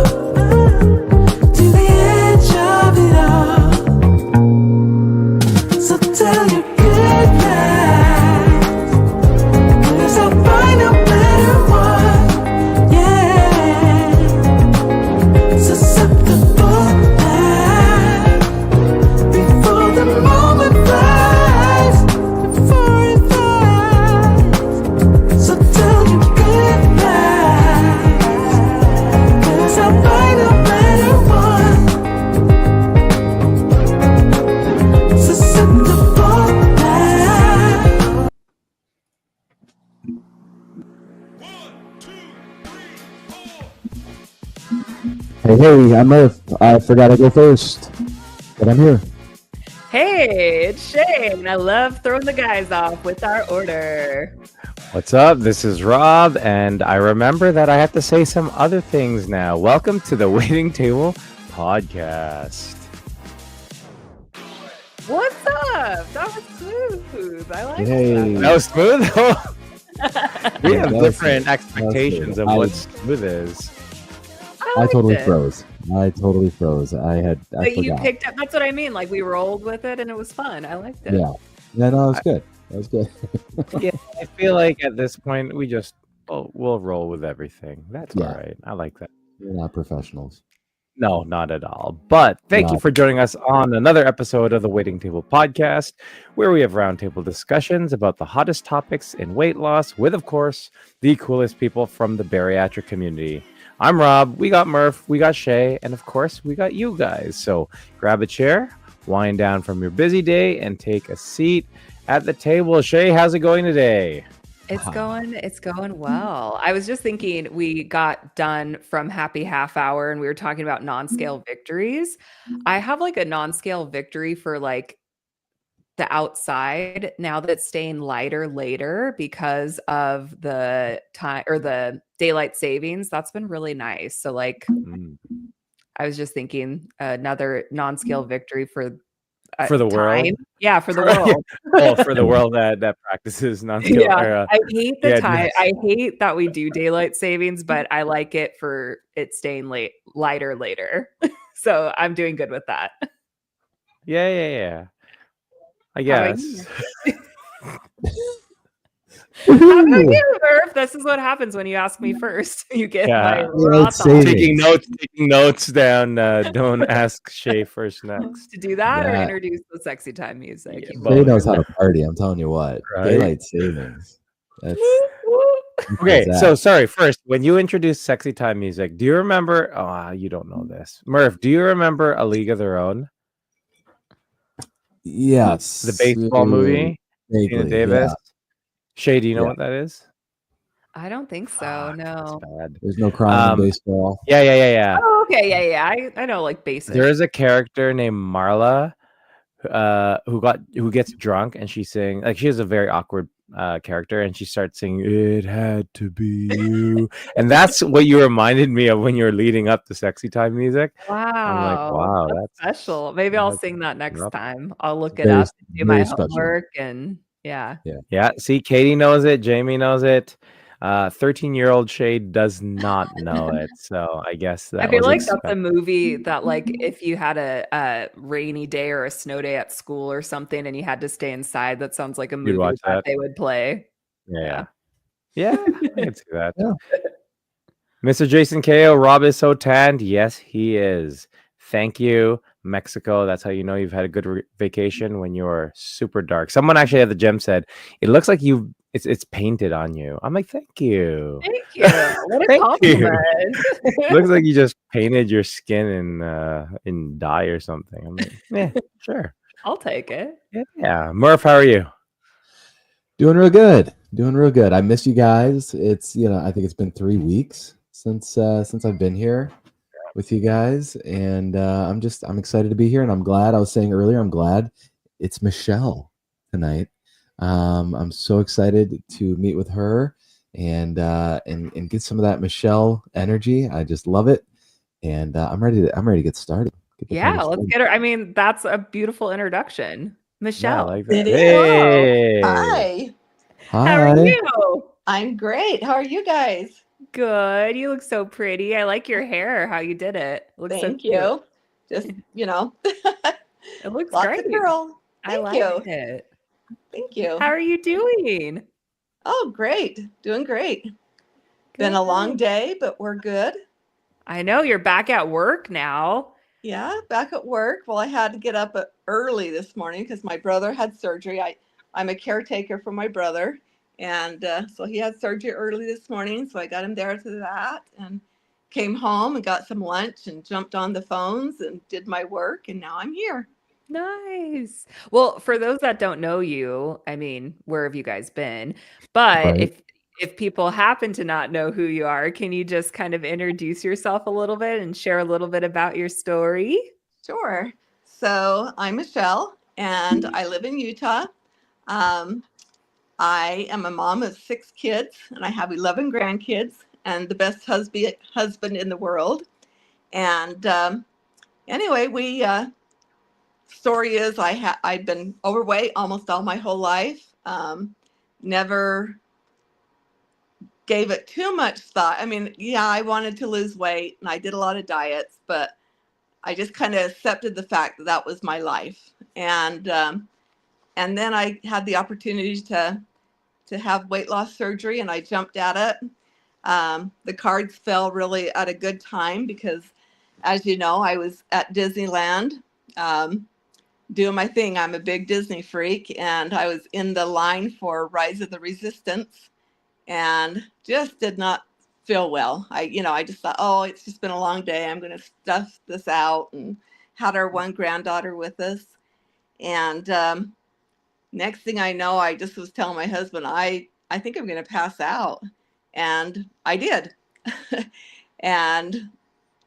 to the edge of it all. So tell your good night, 'cause I'll find no matter what. Yeah, susceptible now, before the moment flies, before it flies. So tell your good night, 'cause I'll find no matter what. Susceptible now.
Hey, I'm Murph. I forgot to go first, but I'm here.
Hey, it's Shea, and I love throwing the guys off with our order.
What's up? This is Rob, and I remember that I have to say some other things now. Welcome to the Waiting Table Podcast.
What's up? That was smooth. I like
Hey.
That was smooth.
that.
We
Yeah,
have
that was
different
good.
expectations of
I-
what smooth is.
I
liked
totally
it.
froze. I
But you
forgot.
picked up. That's what I mean. Like we rolled with it, and it was fun. I liked it.
Yeah. Yeah, no, it was good. That was good.
Yeah, I feel like at this point we'll roll with everything. That's
Yeah.
all right. I like that.
We're not professionals.
No, not at all. But thank you
No.
for joining us on another episode of the Waiting Table Podcast, where we have roundtable discussions about the hottest topics in weight loss with, of course, the coolest people from the bariatric community. I'm Rob, we got Murph, we got Shea, and of course, we got you guys. So grab a chair, wind down from your busy day, and take a seat at the table. Shea, how's it going today?
It's going well. I was just thinking we got done from Happy Half Hour and we were talking about non-scale victories. I have like a non-scale victory for like the outside now that's staying lighter later because of the time or the daylight savings. That's been really nice. So like
Mm.
I was just thinking another non-scale victory for
For the world?
time. Yeah, for the
Yeah.
world.
Oh, for the world that practices non-scale.
Yeah,
or,
I hate the
yeah,
time.
yes.
I hate that we do daylight savings, but I like it for it staying lighter later. So I'm doing good with that.
Yeah. I
How about you?
guess.
How about
Woohoo!
you, Murph? This is what happens when you ask me first. You get my
Yeah.
raw
Daylight
thoughts.
savings.
Taking notes down. Don't ask Shea first next.
To do that or
Yeah,
introduce the sexy time music?
Yeah,
You
Shay
want
both.
knows how to party. I'm telling you what.
Right?
Daylight savings. That's
woo, woo.
simple as
Okay, so
that.
sorry. First, when you introduced sexy time music, do you remember? Oh, you don't know this, Murph. Do you remember A League of Their Own, the
Yes.
baseball movie? Tina
Vaguely.
Davis.
Yeah.
Shay, do you know
Yeah.
what that is?
I don't think so.
Fuck, that's
No.
bad.
There's no crying in
Um,
baseball.
yeah.
Oh, okay. Yeah. I know like basic.
There is a character named Marla, who gets drunk and she sings like she has a very awkward character and she starts singing "It Had to Be You," and that's what you reminded me of when you were leading up to sexy time music. I'm like,
Wow.
wow,
That's special. Maybe I'll
that's
sing that next
rough.
time. I'll look it
Very,
up, do my
very special.
homework, and yeah.
Yeah, see, Katie knows it, Jamie knows it. 13-year-old Shade does not know it, so I guess
I
that
feel
was
like that's a
expected.
movie that, like, if you had a rainy day or a snow day at school or something and you had to stay inside, that sounds like a
You'd
movie
watch
that
that.
they would play.
Yeah,
Yeah.
I can see that.
Yeah.
Mr. Jason KO, Rob is so tanned. Yes, he is. Thank you, Mexico. That's how you know you've had a good vacation when you're super dark. Someone actually at the gym said it looks like it's painted on you. I'm like, thank you,
Thank you. What a
thank you.
compliment.
Looks like you just painted your skin in dye or something. I'm like, yeah, sure,
I'll take it.
yeah. Murph, how are you?
Doing real good. Doing real good. I miss you guys. It's I think it's been 3 weeks since I've been here with you guys, and I'm excited to be here, and I'm glad. I was saying earlier, I'm glad it's Michele tonight. I'm so excited to meet with her and get some of that Michele energy. I just love it, and I'm ready to get started. Get the
Yeah,
party
let's
started.
get her. I mean, that's a beautiful introduction.
Yeah, I
Michele,
like
It
that.
is.
Hey,
Hi.
how are
Hi.
you?
I'm great. How are you guys?
Good. You look so pretty. I like your hair, how you did it. Looks so
Thank
cute.
you. Just,
It looks
lots
great.
of girl.
I
Thank
like
you.
it.
Thank you.
How are you doing?
Oh, great. Doing great. Been a long
Good.
day, but we're good.
I know you're back at work now.
Yeah, back at work. Well, I had to get up early this morning because my brother had surgery. I'm a caretaker for my brother. And so he had surgery early this morning. So I got him there to that and came home and got some lunch and jumped on the phones and did my work. And now I'm here.
Nice. Well, for those that don't know you, I mean, where have you guys been? But
Right.
if people happen to not know who you are, can you just kind of introduce yourself a little bit and share a little bit about your story?
Sure. So I'm Michele and I live in Utah. Um, I am a mom of 6 kids and I have 11 grandkids and the best husband in the world. And anyway, story is I've been overweight almost all my whole life. Never gave it too much thought. I mean, yeah, I wanted to lose weight and I did a lot of diets, but I just kind of accepted the fact that that was my life. And then I had the opportunity to have weight loss surgery, and I jumped at it. The cards fell really at a good time because, as you know, I was at Disneyland doing my thing. I'm a big Disney freak, and I was in the line for Rise of the Resistance, and just did not feel well. I just thought, oh, it's just been a long day. I'm going to stuff this out, and had our one granddaughter with us, and next thing I know, I just was telling my husband, I think I'm going to pass out. And I did. And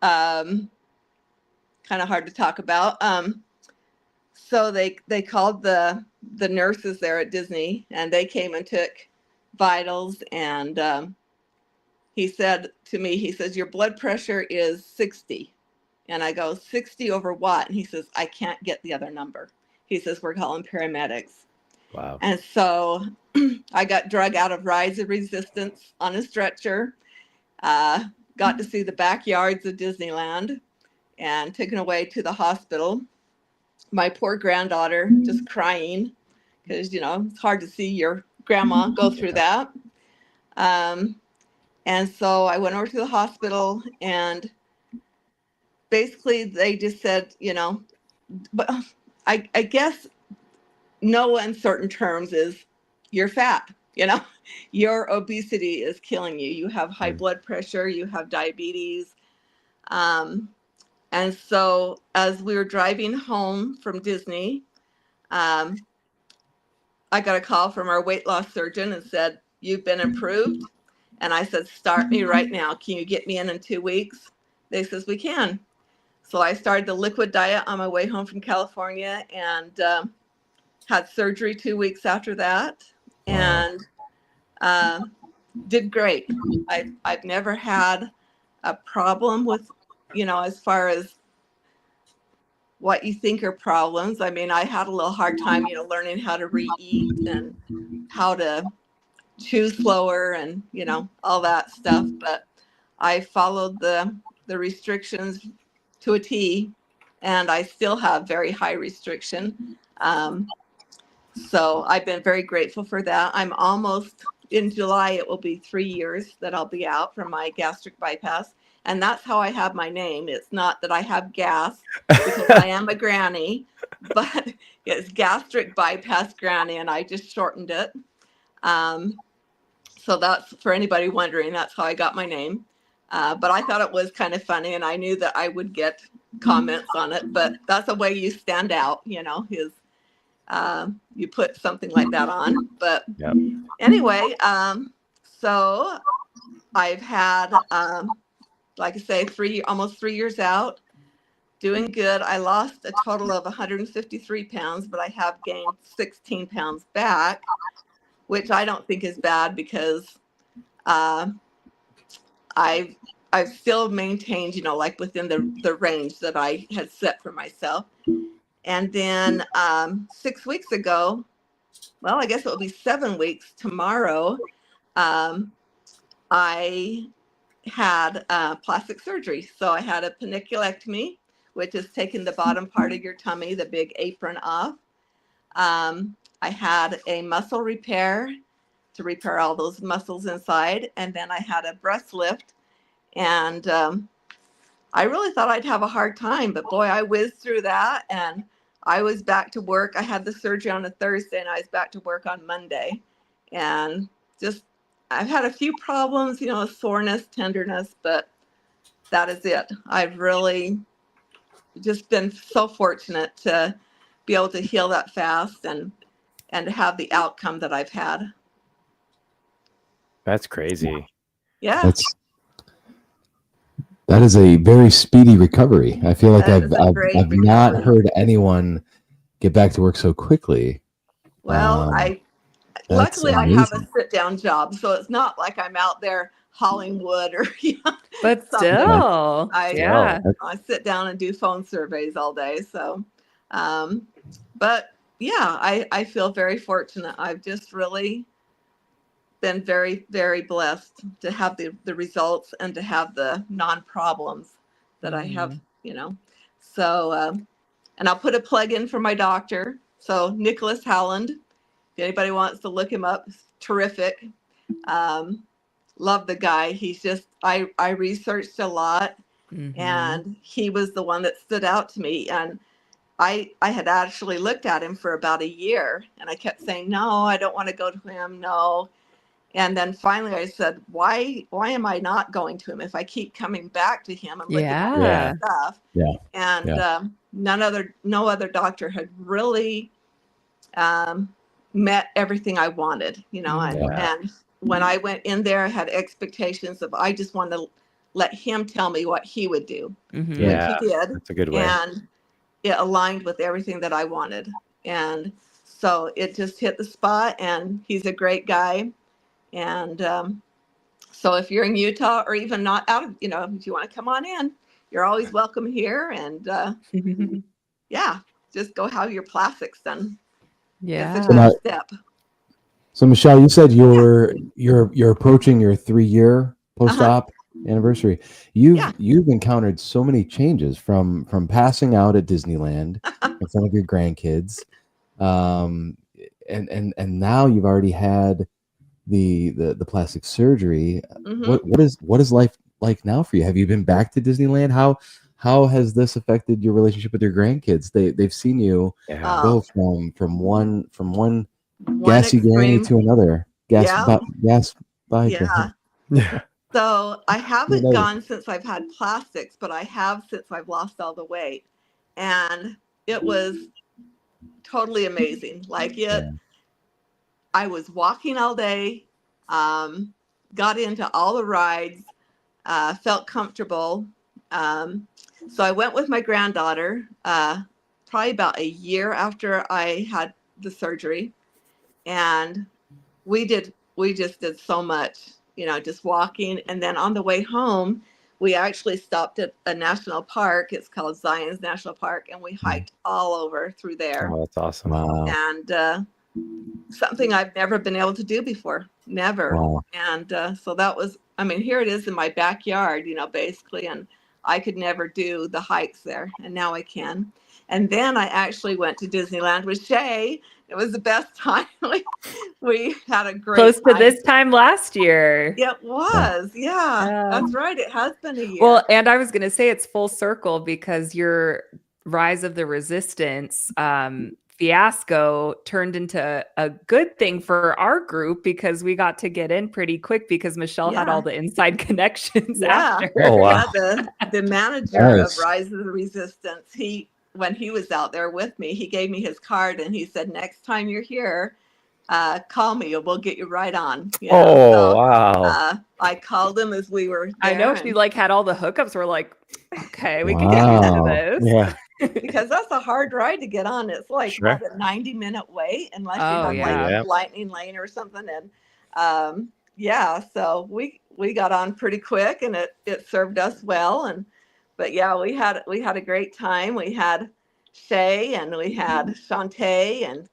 kind of hard to talk about. So they called the nurses there at Disney and they came and took vitals. And he said to me, he says, your blood pressure is 60. And I go, 60 over what? And he says, I can't get the other number. He says, we're calling paramedics.
Wow.
And so I got drug out of Rise of Resistance on a stretcher, got to see the backyards of Disneyland, and taken away to the hospital. My poor granddaughter just crying. because, it's hard to see your grandma go through that. And so I went over to the hospital, and basically they just said, but I guess no uncertain terms is you're fat, your obesity is killing you. You have high blood pressure, you have diabetes. And so as we were driving home from Disney, I got a call from our weight loss surgeon and said, "You've been improved." And I said, "Start me right now. Can you get me in 2 weeks?" They says, "We can." So I started the liquid diet on my way home from California, and had surgery 2 weeks after that, and did great. I've never had a problem with, as far as what you think are problems. I mean, I had a little hard time, learning how to re-eat and how to chew slower and, all that stuff. But I followed the restrictions to a T, and I still have very high restriction. So I've been very grateful for that. I'm almost, in July, it will be 3 years that I'll be out from my gastric bypass. And that's how I have my name. It's not that I have gas, because I am a granny, but it's gastric bypass granny, and I just shortened it. So that's, for anybody wondering, that's how I got my name. But I thought it was kind of funny, and I knew that I would get comments on it. But that's a way you stand out, is you put something like that on. But
Yep.
anyway, so I've had, like I say, almost 3 years out, doing good. I lost a total of 153 pounds, but I have gained 16 pounds back, which I don't think is bad, because I've still maintained, like within the range that I had set for myself. And then 6 weeks ago, well, I guess it will be 7 weeks tomorrow, I had plastic surgery. So I had a paniculectomy, which is taking the bottom part of your tummy, the big apron, off. I had a muscle repair to repair all those muscles inside. And then I had a breast lift. And I really thought I'd have a hard time, but boy, I whizzed through that, and I was back to work. I had the surgery on a Thursday, and I was back to work on Monday. And just, I've had a few problems, soreness, tenderness, but that is it. I've really just been so fortunate to be able to heal that fast and to have the outcome that I've had.
That's crazy.
Yeah.
That is a very speedy recovery. I feel like
That
I've
is a great
not
recovery.
heard anyone get back to work so quickly.
Well,
That's
luckily I have a
amazing.
sit-down job, so it's not like I'm out there hauling wood or
But
something.
still,
I
yeah.
sit down and do phone surveys all day. So, but yeah, I feel very fortunate. I've just really been very, very blessed to have the results and to have the non-problems that I have, So, and I'll put a plug in for my doctor. So Nicholas Howland, if anybody wants to look him up, terrific. Love the guy. He's just, I researched a lot, and he was the one that stood out to me. And I had actually looked at him for about a year, and I kept saying, no, I don't want to go to him. No. And then finally I said, why am I not going to him if I keep coming back to him and looking at
Yeah.
his stuff?
Yeah.
And no other doctor had really met everything I wanted, and when I went in there, I had expectations of, I just wanted to let him tell me what he would do, which he did.
That's a good way.
And it aligned with everything that I wanted. And so it just hit the spot, and he's a great guy. And so if you're in Utah, or even not out of, if you want to come on in, you're always welcome here. And yeah, just go have your plastics done.
Yeah.
It's a good step.
So Michele, you said you're approaching your 3-year post-op anniversary. You've encountered so many changes from passing out at Disneyland in front of your grandkids, and now you've already had the plastic surgery.
Hmm.
What is life like now for you? Have you been back to Disneyland? How has this affected your relationship with your grandkids? They've seen you
Yeah.
go from one
One
gassy granny
extreme.
to another
Yeah.
gas by
Yeah.
granny.
Yeah.
So I
To
haven't
another.
gone since I've had plastics, but I have since I've lost all the weight. And it was totally amazing. Like
Yeah.
I was walking all day, um, got into all the rides, felt comfortable. Um, so I went with my granddaughter, probably about a year after I had the surgery, and we just did so much, just walking. And then on the way home, we actually stopped at a national park. It's called Zion's National Park, and we hiked all over through there.
Oh, that's awesome.
Wow.
And something I've never been able to do before, never.
Wow.
And so that was, I mean, here it is in my backyard, basically, and I could never do the hikes there, and now I can. And then I actually went to Disneyland with Shay. It was the best time. We had a great
Close to
time.
this time last year.
It was, yeah,
Yeah.
that's right. It has been a year.
Well, and I was going to say it's full circle because your Rise of the Resistance fiasco turned into a good thing for our group because we got to get in pretty quick because Michelle had
Yeah.
all the inside connections
Yeah.
after.
Oh, wow.
Yeah, the manager
Nice.
of Rise of the Resistance, when he was out there with me, he gave me his card and he said, next time you're here, call me and we'll get you right on.
Oh, wow.
I called him as we were there.
I know she had all the hookups. We're like, okay, we can get into
Wow.
this.
Yeah.
because that's a hard ride to get on. It's like
Sure.
what, a 90-minute wait unless you
Oh,
have
yeah.
Yeah.
like lightning lane or something. And yeah, so we got on pretty quick and it served us well. But yeah, we had a great time. We had Shay and we had Shantae and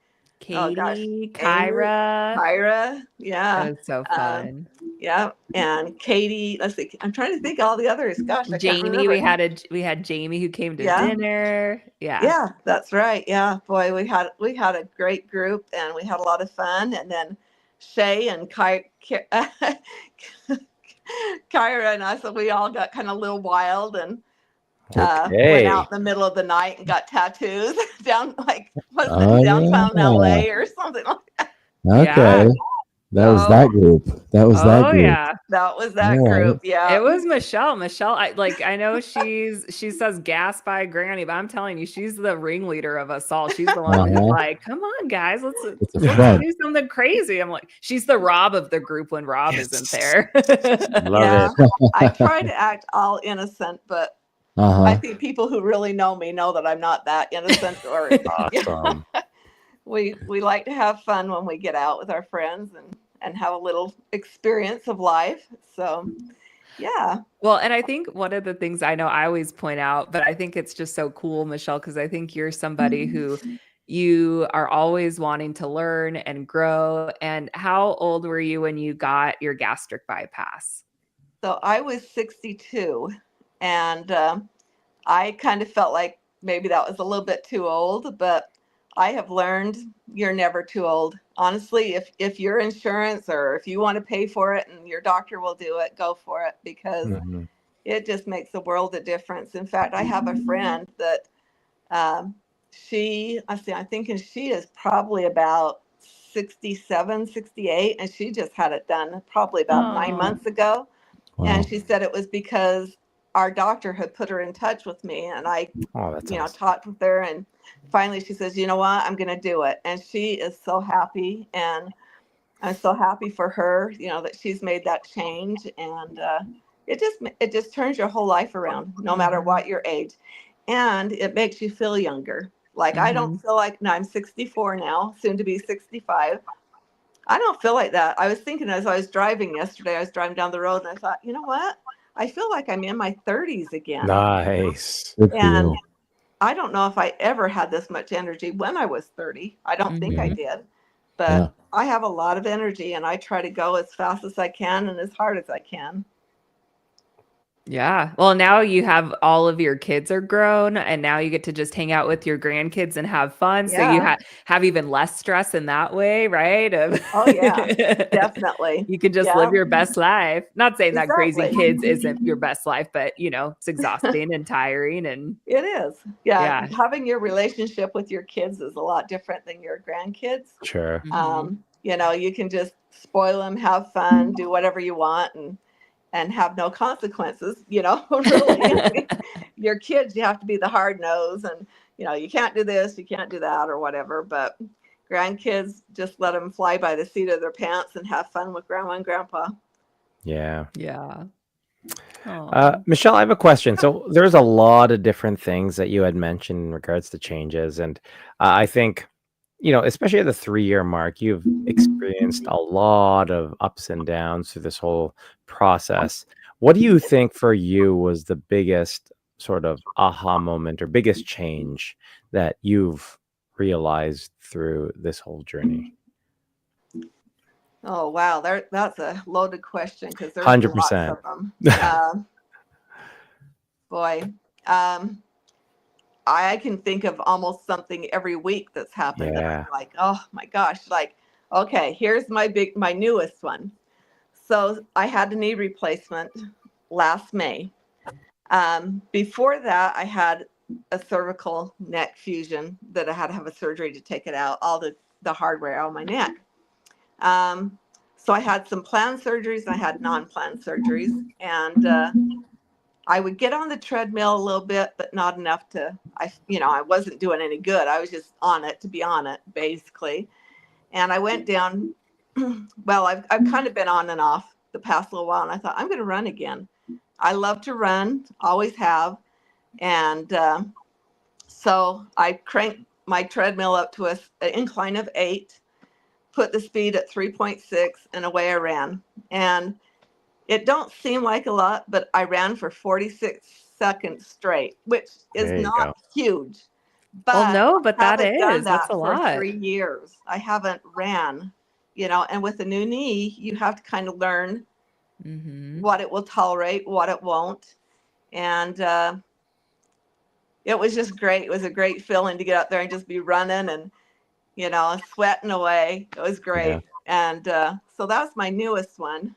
oh gosh,
Katie,
Amy,
Kyra.
Kyra, yeah.
That was so fun.
Yeah, and Katie. Let's see. I'm trying to think of all the others. Gosh, I can't
Jamie,
remember.
we had Jamie who came to
Yeah.
dinner. Yeah.
Yeah, that's right. Yeah, boy, we had a great group and we had a lot of fun. And then Shay and Kyra and us, we all got kind of a little wild and went
Okay.
out in the middle of the night and got tattoos down
Oh,
downtown
yeah.
LA or something like that.
Okay.
Yeah.
That was
Oh.
that group. That was that
Oh
group.
yeah.
That was that
All right.
group. Yeah.
It was Michelle. Michelle, I know she says gas by granny, but I'm telling you, she's the ringleader of us all. She's the one who's
Uh-huh.
like, come on, guys, let's
It's a front.
do something crazy. I'm like, she's the Rob of the group when Rob isn't there.
Love
Yeah.
it.
I try to act all innocent, but I
Uh-huh.
think people who really know me know that I'm not that innocent. Or
Awesome.
we like to have fun when we get out with our friends and have a little experience of life. So yeah.
Well, and I think one of the things I know I always point out, but I think it's just so cool, Michelle, because I think you're somebody who you are always wanting to learn and grow. And how old were you when you got your gastric bypass?
So I was 62 and I kind of felt like maybe that was a little bit too old, but I have learned you're never too old. Honestly, if your insurance or if you want to pay for it and your doctor will do it, go for it because
Mhm.
it just makes a world of difference. In fact, I have a friend that I'm thinking she is probably about 67, 68, and she just had it done probably about 9
Oh.
months ago.
Wow.
And she said it was because our doctor had put her in touch with me and I
Oh, that's awesome.
talked with her and finally she says, you know what, I'm going to do it. And she is so happy and I'm so happy for her, that she's made that change. And it just turns your whole life around no matter what your age. And it makes you feel younger. Like I don't feel like, now I'm 64 now, soon to be 65. I don't feel like that. I was thinking as I was driving yesterday, I was driving down the road and I thought, you know what? I feel like I'm in my 30s again.
Nice.
Good for
And
you.
I don't know if I ever had this much energy when I was 30. I don't think I
Mhm.
did. But
Yeah.
I have a lot of energy and I try to go as fast as I can and as hard as I can.
Yeah. Well, now you have all of your kids are grown and now you get to just hang out with your grandkids and have fun. So you
Yeah.
have even less stress in that way, right?
Oh yeah, definitely.
You can just live
Yeah,
your best life. Not saying that crazy
exactly.
kids isn't your best life, but it's exhausting and tiring and
It is. Yeah,
yeah.
having your relationship with your kids is a lot different than your grandkids.
Sure.
Mhm.
You can just spoil them, have fun, do whatever you want, and have no consequences. Really. I mean, your kids, you have to be the hard nose, and you can't do this, you can't do that, or whatever. But grandkids, just let them fly by the seat of their pants and have fun with grandma and grandpa.
Yeah.
Yeah. Aw.
Michelle, I have a question. So there's a lot of different things that you had mentioned in regards to changes, and I think, especially at the 3-year mark, you've experienced a lot of ups and downs through this whole process. What do you think for you was the biggest sort of aha moment or biggest change that you've realized through this whole journey?
Oh wow, that's a loaded question because there's lots
100%.
of them. Boy, I can think of almost something every week that's happened, and I'm
Yeah.
like, oh my gosh, like, okay, here's my newest one. So I had a knee replacement last May. Before that, I had a cervical neck fusion that I had to have a surgery to take it out, all the hardware out of my neck. So I had some planned surgeries and I had non-planned surgeries, and I would get on the treadmill a little bit, but not enough I wasn't doing any good. I was just on it to be on it, basically. And I went down. Well, I've kind of been on and off the past little while, and I thought I'm going to run again. I love to run, always have, and so I cranked my treadmill up to an incline of 8, put the speed at 3.6, and away I ran. And it don't seem like a lot, but I ran for 46 seconds straight, which is
There you
not
go.
huge.
Well,
But
no, but
I
that
haven't done
is. That's a
that for
lot.
3 years. I haven't ran, and with a new knee, you have to kind of learn
Mhm.
what it will tolerate, what it won't. And it was just great. It was a great feeling to get up there and just be running and, sweating away. It was
Yeah.
great. And so that was my newest one.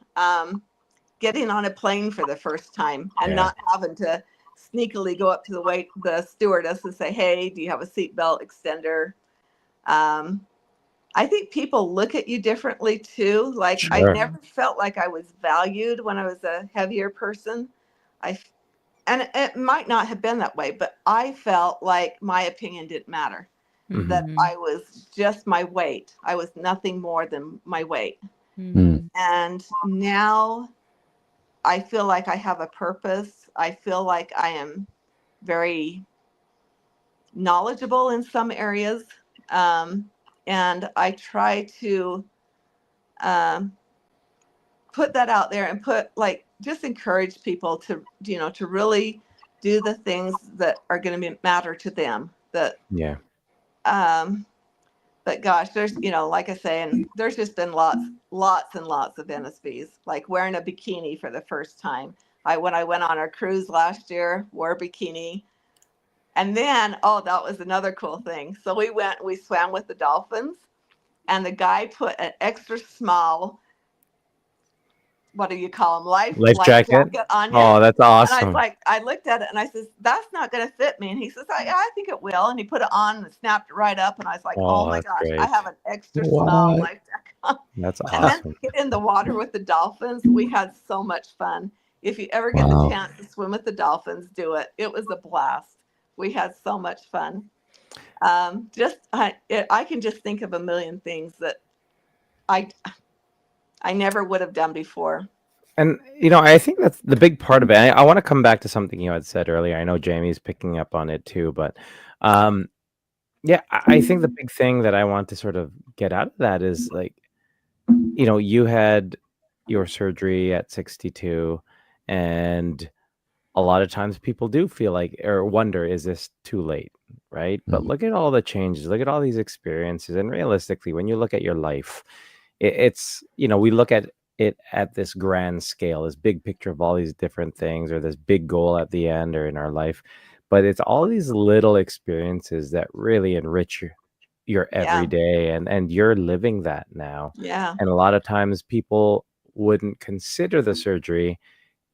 Getting on a plane for the first time and
Yeah.
not having to sneakily go up to the stewardess and say, "Hey, do you have a seatbelt extender?" I think people look at you differently too. Like I
Sure.
never felt like I was valued when I was a heavier person. I and it might not have been that way, but I felt like my opinion didn't matter.
Mhm.
That
Mhm.
I was just my weight. I was nothing more than my weight.
Mhm.
And now I feel like I have a purpose. I feel like I am very knowledgeable in some areas. And I try to um, put that out there and just encourage people to really do the things that are going to matter to them.
Yeah.
Um, but gosh, there's, like I say, and there's just been lots and lots of NSVs, like wearing a bikini for the first time. When I went on our cruise last year, wore a bikini. And then, oh, that was another cool thing. So we swam with the dolphins, and the guy put an extra small, what do you call them,
Life
life
jacket.
jacket on you.
Oh, that's
And
awesome.
I looked at it and I says, "That's not going to fit me." And he says, "Yeah, I think it will." And he put it on and snapped it right up. And I was like, "Oh
Oh,
my
that's
gosh, I
great.
have an extra small
What?
life jacket on."
That's
And then to
awesome.
get in the water with the dolphins, we had so much fun. If you ever get the
Wow.
chance to swim with the dolphins, do it. It was a blast. We had so much fun. I can just think of a million things that I I never would have done before.
And I think that's the big part of it. I want to come back to something you had said earlier. I know Jamie's picking up on it too, but um, yeah, I think the big thing that I want to sort of get out of that is like, you had your surgery at 62, and a lot of times people do feel like or wonder, is this too late? Right. But
Mhm.
look at all the changes, look at all these experiences. And realistically, when you look at your life, it's, we look at it at this grand scale, this big picture of all these different things, or this big goal at the end or in our life. But it's all these little experiences that really enrich your
Yeah.
everyday, and you're living that now.
Yeah.
And a lot of times people wouldn't consider the surgery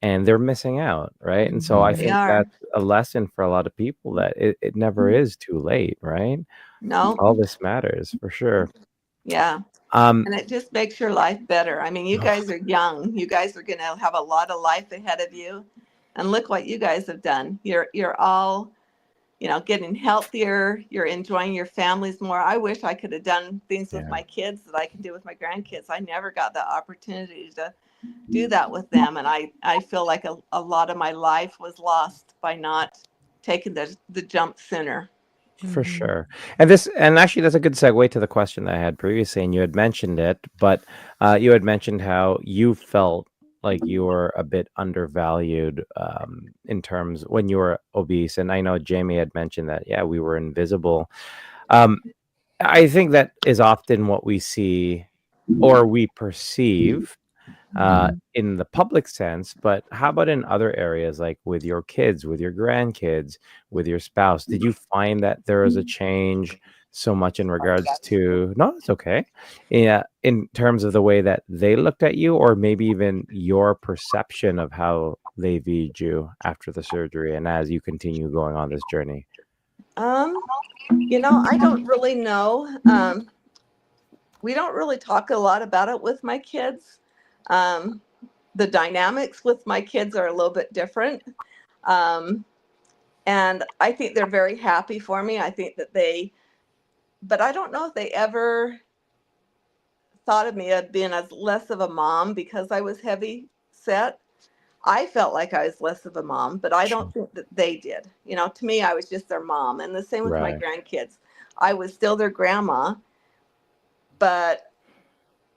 and they're missing out, right? And so I
They
think
are.
that's a lesson for a lot of people, that it never is too late, right?
No.
All this matters for sure.
Yeah.
Um,
And it just makes your life better. I mean, you
oh,
guys are young. You guys are going to have a lot of life ahead of you. And look what you guys have done. You're all, getting healthier. You're enjoying your families more. I wish I could have done things with
yeah,
my kids that I can do with my grandkids. I never got the opportunity to do that with them. And I feel like a lot of my life was lost by not taking the jump sooner.
for
Mhm.
sure. And actually, that's a good segue to the question that I had previously, and you had mentioned it, but you had mentioned how you felt like you were a bit undervalued in terms when you were obese. And I know Jamie had mentioned that, yeah, we were invisible. Um, I think that is often what we see or we perceive in the public sense, but how about in other areas, like with your kids, with your grandkids, with your spouse? Did you find that there was a change so much in regards to, no, it's okay. Yeah, in terms of the way that they looked at you, or maybe even your perception of how they viewed you after the surgery and as you continue going on this journey?
Um, I don't really know. We don't really talk a lot about it with my kids. Um, the dynamics with my kids are a little bit different. Um, and I think they're very happy for me. I think that but I don't know if they ever thought of me as being as less of a mom because I was heavy set. I felt like I was less of a mom, but I don't
Sure.
think that they did. To me, I was just their mom. And the same with my
Right.
grandkids. I was still their grandma, but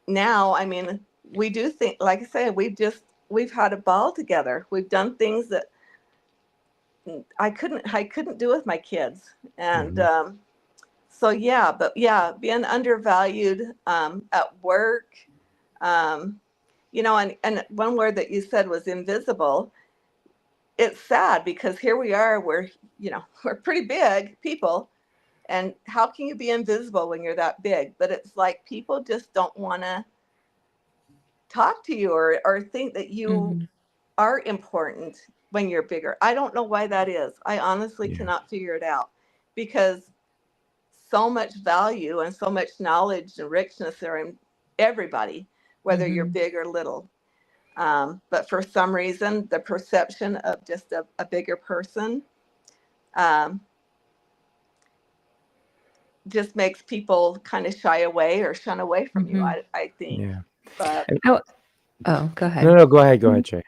now, I mean, we do think, like I said, we've had a ball together. We've done things that I couldn't do with my kids. And
Hmm.
so yeah, but yeah, being undervalued at work, um, and one word that you said was invisible. It's sad because here we are, we're pretty big people, and how can you be invisible when you're that big? But it's like people just don't want to talk to you or think that you
Mhm.
are important when you're bigger. I don't know why that is. I honestly
Yeah.
cannot figure it out because so much value and so much knowledge and richness are in everybody, whether you're
Mhm.
big or little. But for some reason, the perception of just a bigger person um, just makes people kind of shy away or shun away from you,
Mhm.
I think.
Yeah.
But
And,
Oh, go
no,
ahead.
no, go ahead, Trey.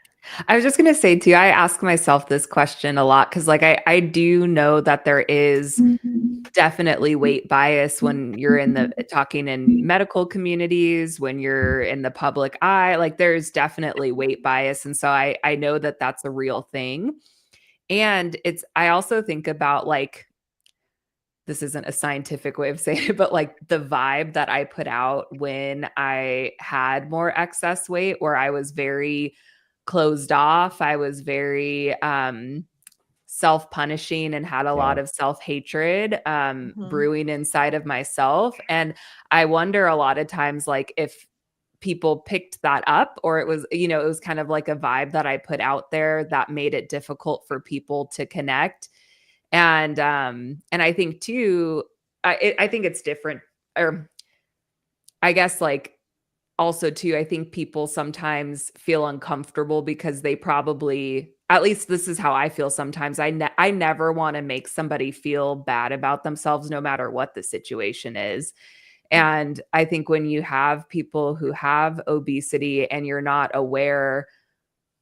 I was just gonna say too, I ask myself this question a lot because like I do know that there is definitely weight bias when you're in the talking in medical communities, when you're in the public eye, like there's definitely weight bias. And so I know that that's a real thing. And I also think about like, this isn't a scientific way of saying it, but like the vibe that I put out when I had more excess weight, where I was very closed off. I was very self-punishing and had a
Yeah.
lot of self-hatred
mhm.
brewing inside of myself. And I wonder a lot of times like if people picked that up or it was kind of like a vibe that I put out there that made it difficult for people to connect. And I think too, I think it's different, or I guess like also too, I think people sometimes feel uncomfortable because they probably, at least this is how I feel sometimes. I never want to make somebody feel bad about themselves, no matter what the situation is. And I think when you have people who have obesity and you're not aware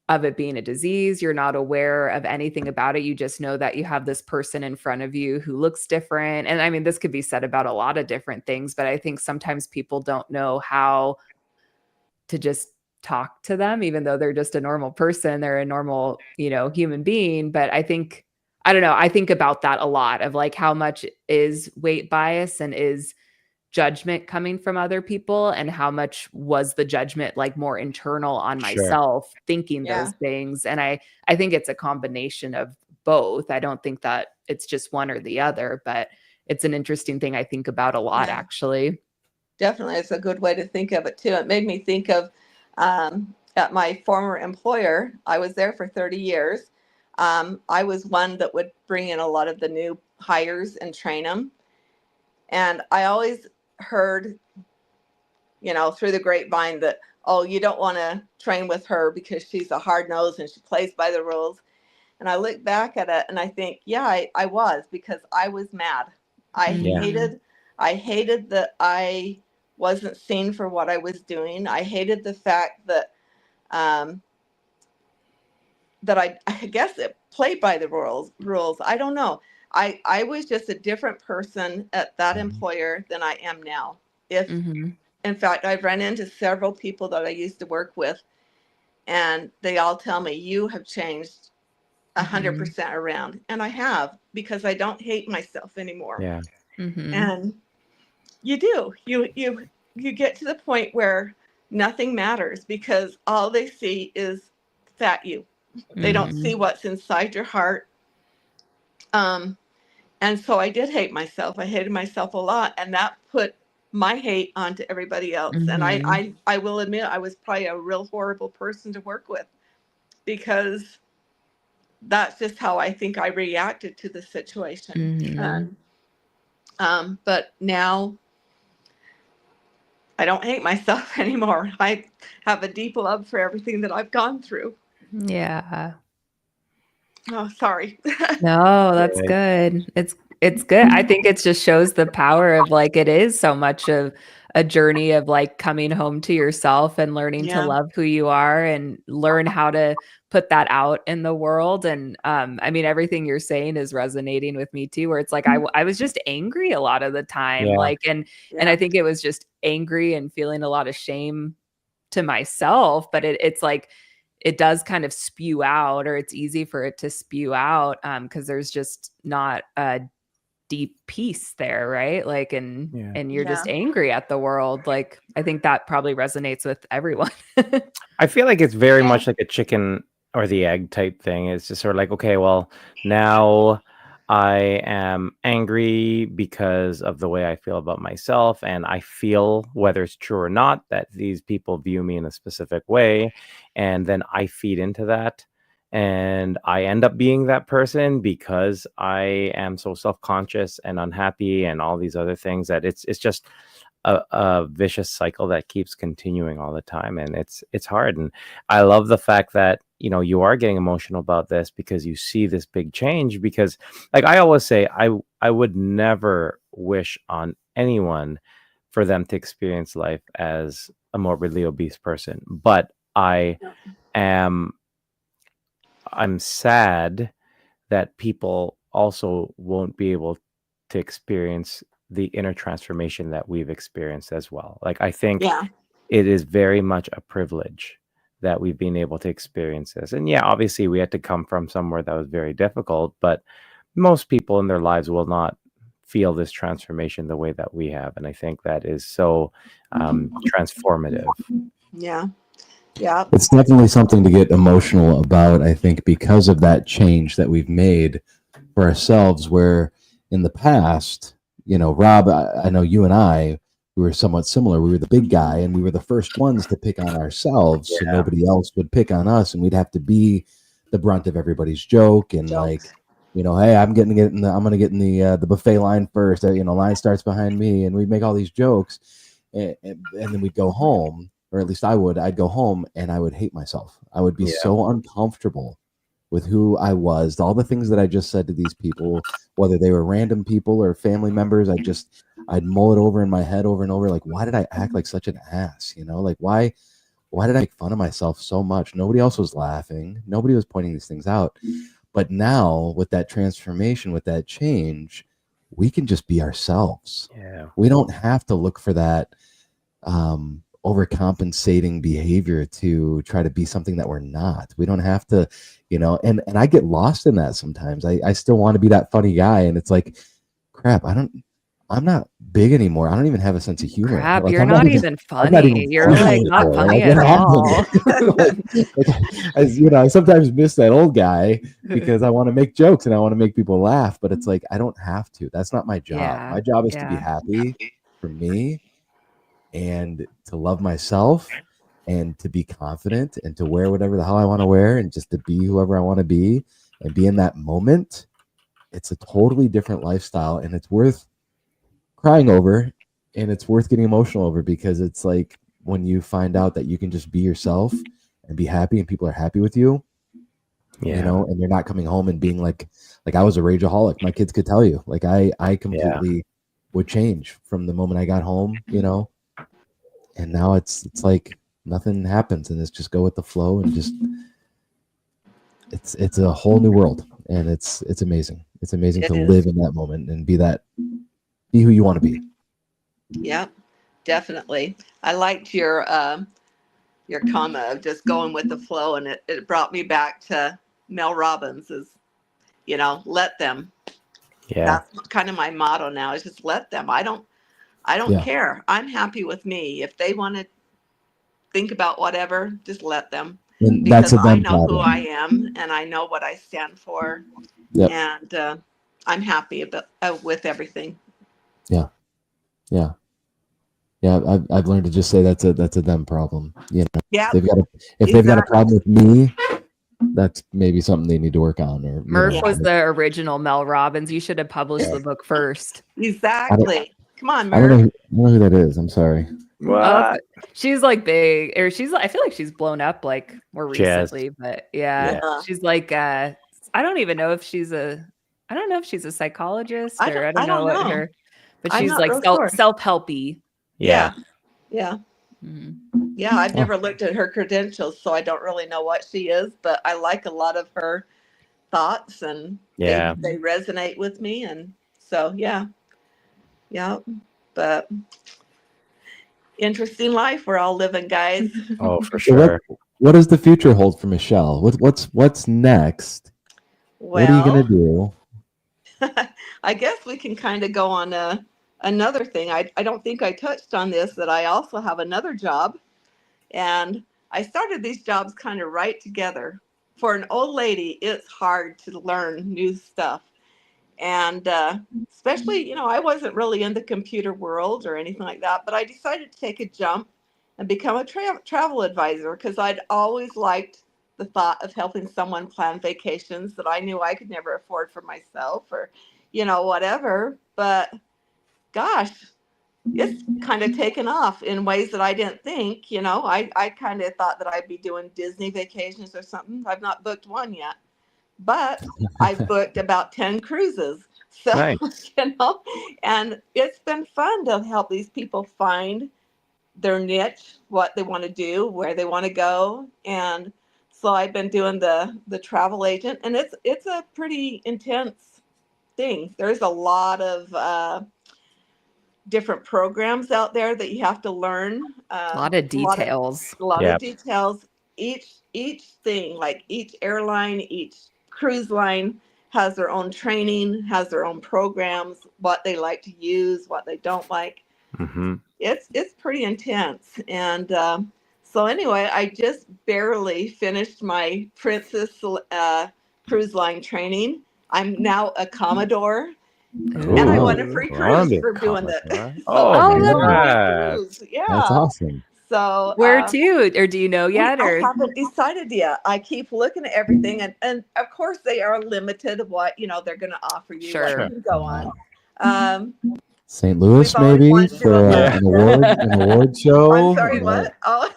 of it being a disease, you're not aware of anything about it. You just know that you have this person in front of you who looks different. And I mean, this could be said about a lot of different things, but I think sometimes people don't know how to just talk to them, even though they're just a normal person. They're a normal, human being. But I don't know, I think about that a lot of like how much is weight bias and is judgment coming from other people and how much was the judgment like more internal on
Sure.
myself thinking
Yeah.
those things. And I think it's a combination of both. I don't think that it's just one or the other, but it's an interesting thing I think about a lot,
Yeah.
actually.
Definitely, it's a good way to think of it too. It made me think of at my former employer. I was there for 30 years. I was one that would bring in a lot of the new hires and train them. And I always heard, through the grapevine that, oh, you don't want to train with her because she's a hard nose and she plays by the rules. And I look back at it and I think, yeah, I was, because I was mad. I
Yeah.
hated that I wasn't seen for what I was doing. I hated the fact that that I guess it played by the rules. I don't know. I was just a different person at that employer than I am now. If
Mhm.
In fact, I've run into several people that I used to work with, and they all tell me, you have changed 100% around. And I have, because I don't hate myself anymore.
Yeah.
And you do. You get to the point where nothing matters because all they see is fat you. They don't see what's inside your heart. And so I did hate myself. I hated myself a lot, and that put my hate onto everybody else. And I will admit I was probably a real horrible person to work with, because that's just how I think I reacted to the situation. But now I don't hate myself anymore. I have a deep love for everything that I've gone through.
Yeah.
Oh, sorry.
No, that's good. It's good. I think it just shows the power of like it is so much of a journey of like coming home to yourself and learning to
Yeah.
love who you are and learn how to put that out in the world. And I mean, everything you're saying is resonating with me too, where it's like I was just angry a lot of the time.
Yeah.
Like and I think it was just angry and feeling a lot of shame to myself, but it's like it does kind of spew out, or it's easy for it to spew out because there's just not a deep peace there, right? Like and you're just
Yeah.
angry at the world. Like I think that probably resonates with everyone.
I feel like it's very
Yeah.
much like a chicken or the egg type thing. It's just sort of like, okay, well, now I am angry because of the way I feel about myself, and I feel, whether it's true or not, that these people view me in a specific way, and then I feed into that, and I end up being that person because I am so self-conscious and unhappy and all these other things, that it's just a vicious cycle that keeps continuing all the time, and it's hard. And I love the fact that you are getting emotional about this because you see this big change, because like I always say, I would never wish on anyone for them to experience life as a morbidly obese person, but I'm sad that people also won't be able to experience the inner transformation that we've experienced as well. Like, I think
Yeah.
it is very much a privilege that we've been able to experience this. And yeah, obviously we had to come from somewhere that was very difficult, but most people in their lives will not feel this transformation the way that we have. And I think that is so transformative.
Yeah. Yeah.
It's definitely something to get emotional about, I think, because of that change that we've made for ourselves, where in the past, Rob, I know you and I, we were somewhat similar. We were the big guy and we were the first ones to pick on ourselves, so nobody else would pick on us, and we'd have to be the brunt of everybody's joke. And like, hey, I'm going to get in the buffet line first. Line starts behind me, and we'd make all these jokes, and then we'd go home, or at least I'd go home and I would hate myself. I would be so uncomfortable with who I was, all the things that I just said to these people, whether they were random people or family members. I'd mull it over in my head over and over. Like, why did I act like such an ass? Like, why did I make fun of myself so much? Nobody else was laughing. Nobody was pointing these things out. But now with that transformation, with that change, we can just be ourselves.
Yeah.
We don't have to look for that overcompensating behavior to try to be something that we're not. We don't have to, and I get lost in that sometimes. I still want to be that funny guy, and it's like, crap, I'm I'm not big anymore. I don't even have a sense of humor.
Crap,
Like
you're
I'm not
not
even
even
I'm not even
funny. You're
funny
like not
anymore.
funny
Like
at
what
all.
happened? As you know, I sometimes miss that old guy because I want to make jokes and I want to make people laugh, but it's like I don't have to. That's not my job.
Yeah.
My job is to be
Yeah.
happy for me and to love myself and to be confident and to wear whatever the hell I want to wear and just to be whoever I want to be and be in that moment. It's a totally different lifestyle and it's worth crying over and it's worth getting emotional over because it's like when you find out that you can just be yourself and be happy and people are happy with you,
Yeah.
you know, and you're not coming home and being like I was a rageaholic. My kids could tell you. Like I completely would change from the moment I got home, you know. And now it's like nothing happens and it's just go with the flow and just it's a whole new world and it's amazing. It's amazing
It
to
is.
live in that moment and be who you want to be.
Yep, definitely. I liked your comment of just going with the flow, and it brought me back to Mel Robbins' let them.
Yeah.
That's kind of my motto now, is just let them. I don't
Yeah.
care. I'm happy with me. If they want to think about whatever, just let them,
And that's
because
a
I
them
know who I
problem.
am and I know what I stand for,
Yep.
and I'm happy about with everything.
Yeah. Yeah. Yeah. I've learned to just say that's a them problem. You know,
Yeah,
if they've got a
exactly.
problem with me, that's maybe something they need to work on or you
Murph
know.
Yeah,
was the original Mel Robbins. You should have published the book first.
I don't
exactly. Come on,
I don't know
Murph.
who that is. I'm sorry.
Oh,
What?
she's like big, or she's I feel like she's blown up like more
Jazz.
recently, but yeah,
Yeah.
she's like I don't even know if she's I don't know if she's a psychologist or I
I
don't know
don't
what
know.
her, but
I'm
she's
not
like
real sure.
self-helpy.
Yeah.
Yeah.
Mhm.
Yeah, I've
Oh,
never looked at her credentials, so I don't really know what she is, but I like a lot of her thoughts, and
Yeah.
they resonate with me, and so yeah. But interesting life we're all living, guys.
Oh, for
so
sure.
what does the future hold for Michelle? What's next? What are you gonna
Well,
do?
I guess we can kind of go on another thing. I don't think I touched on this, that I also have another job, and I started these jobs kind of right together. For an old lady, it's hard to learn new stuff. And especially, I wasn't really in the computer world or anything like that, but I decided to take a jump and become a travel advisor, because I'd always liked the thought of helping someone plan vacations that I knew I could never afford for myself, or whatever. But gosh, it's kind of taken off in ways that I didn't think. I kind of thought that I'd be doing Disney vacations or something. I've not booked one yet, but I've booked about 10 cruises. So,
Nice.
and it's been fun to help these people find their niche, what they want to do, where they want to go. And so I've been doing the travel agent, and it's a pretty intense thing. There's a lot of different programs out there that you have to learn.
A lot of
A lot of
details.
Yeah.
details. Each thing, like each airline, each cruise line has their own training, has their own programs, what they like to use, what they don't like.
Mm-hmm.
It's pretty intense. And so anyway, I just barely finished my Princess cruise line training. I'm now a Commodore, and I won a
Ooh.
free
I want
cruise
to be a
for doing that.
Commodore.
So
Oh,
I'm
Oh,
going to
that's
go on a
congrats.
cruise.
That's
Yeah.
awesome.
So
where to? Or do you know yet?
I
Or
haven't decided yet. I keep looking at everything, and of course they are limited of what they're going to offer you, what you
sure.
Sure.
can go on. Um,
St.
we've
Louis,
always
maybe
wanted to do
for
Yeah.
an award
I'm
show.
sorry, what? Oh,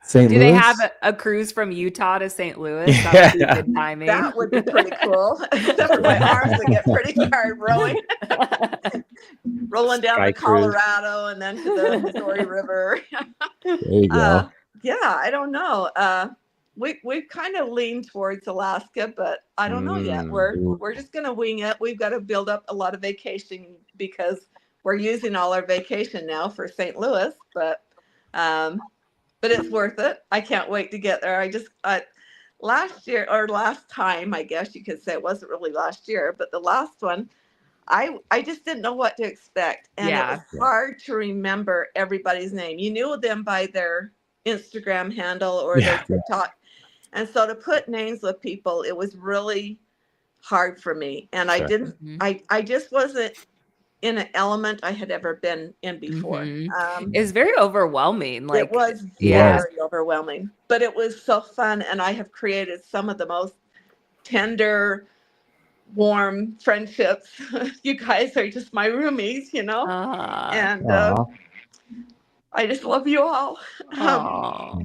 St.
Do they have
Louis.
a cruise from Utah to St. Louis? That would be
Yeah.
good timing.
that would be pretty cool. Except for my arms that get pretty tired rolling down
Sky
the
Cruise.
Colorado and then to the Missouri River.
There you
uh,
go.
yeah, I don't know. We've kind of leaned towards Alaska, but I don't know yet.
Mm.
We're just gonna wing it. We've got to build up a lot of vacation, because we're using all our vacation now for St. Louis. But it's worth it. I can't wait to get there. Last year, or last time, I guess you could say, it wasn't really last year, but the last one, I just didn't know what to expect, and it was
Yeah.
hard to remember everybody's name. You knew them by their Instagram handle or their
Yeah.
TikTok, and so to put names with people, it was really hard for me. And I
Sure.
didn't.
Mhm.
I just wasn't in an element I had ever been in before.
It was very overwhelming.
It
Like,
was
yeah.
very overwhelming, but it was so fun, and I have created some of the most tender, warm friendships. You guys are just my roomies, and
Aw.
I just love you all.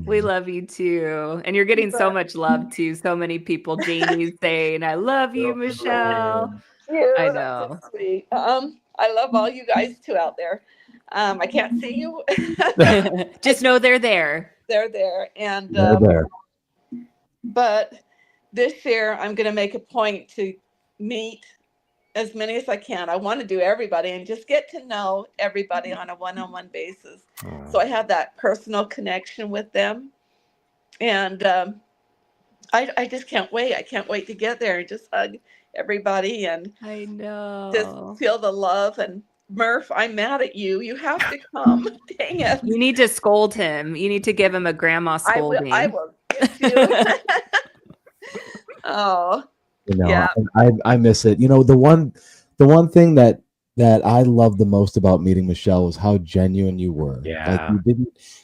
We love you too. And you're getting so
But
much love too. So many people. Jamie's saying, I love you, Michelle. I
that's so
know.
sweet. I love all you guys too out there. I can't see you.
Just know they're there.
They're there, and
They're there.
but this year I'm going to make a point to meet as many as I can. I want to do everybody and just get to know everybody on a one-on-one basis. So I have that personal connection with them. And I just can't wait. I can't wait to get there and just hug everybody and
I
just
know.
feel the love. And Murph, I'm mad at you. You have to come. Dang it.
You need to scold him. You need to give him a grandma
I
scolding.
will get you. Oh,
You know,
yeah.
I miss it. The one thing that I loved the most about meeting Michelle was how genuine you were. Like
Yeah.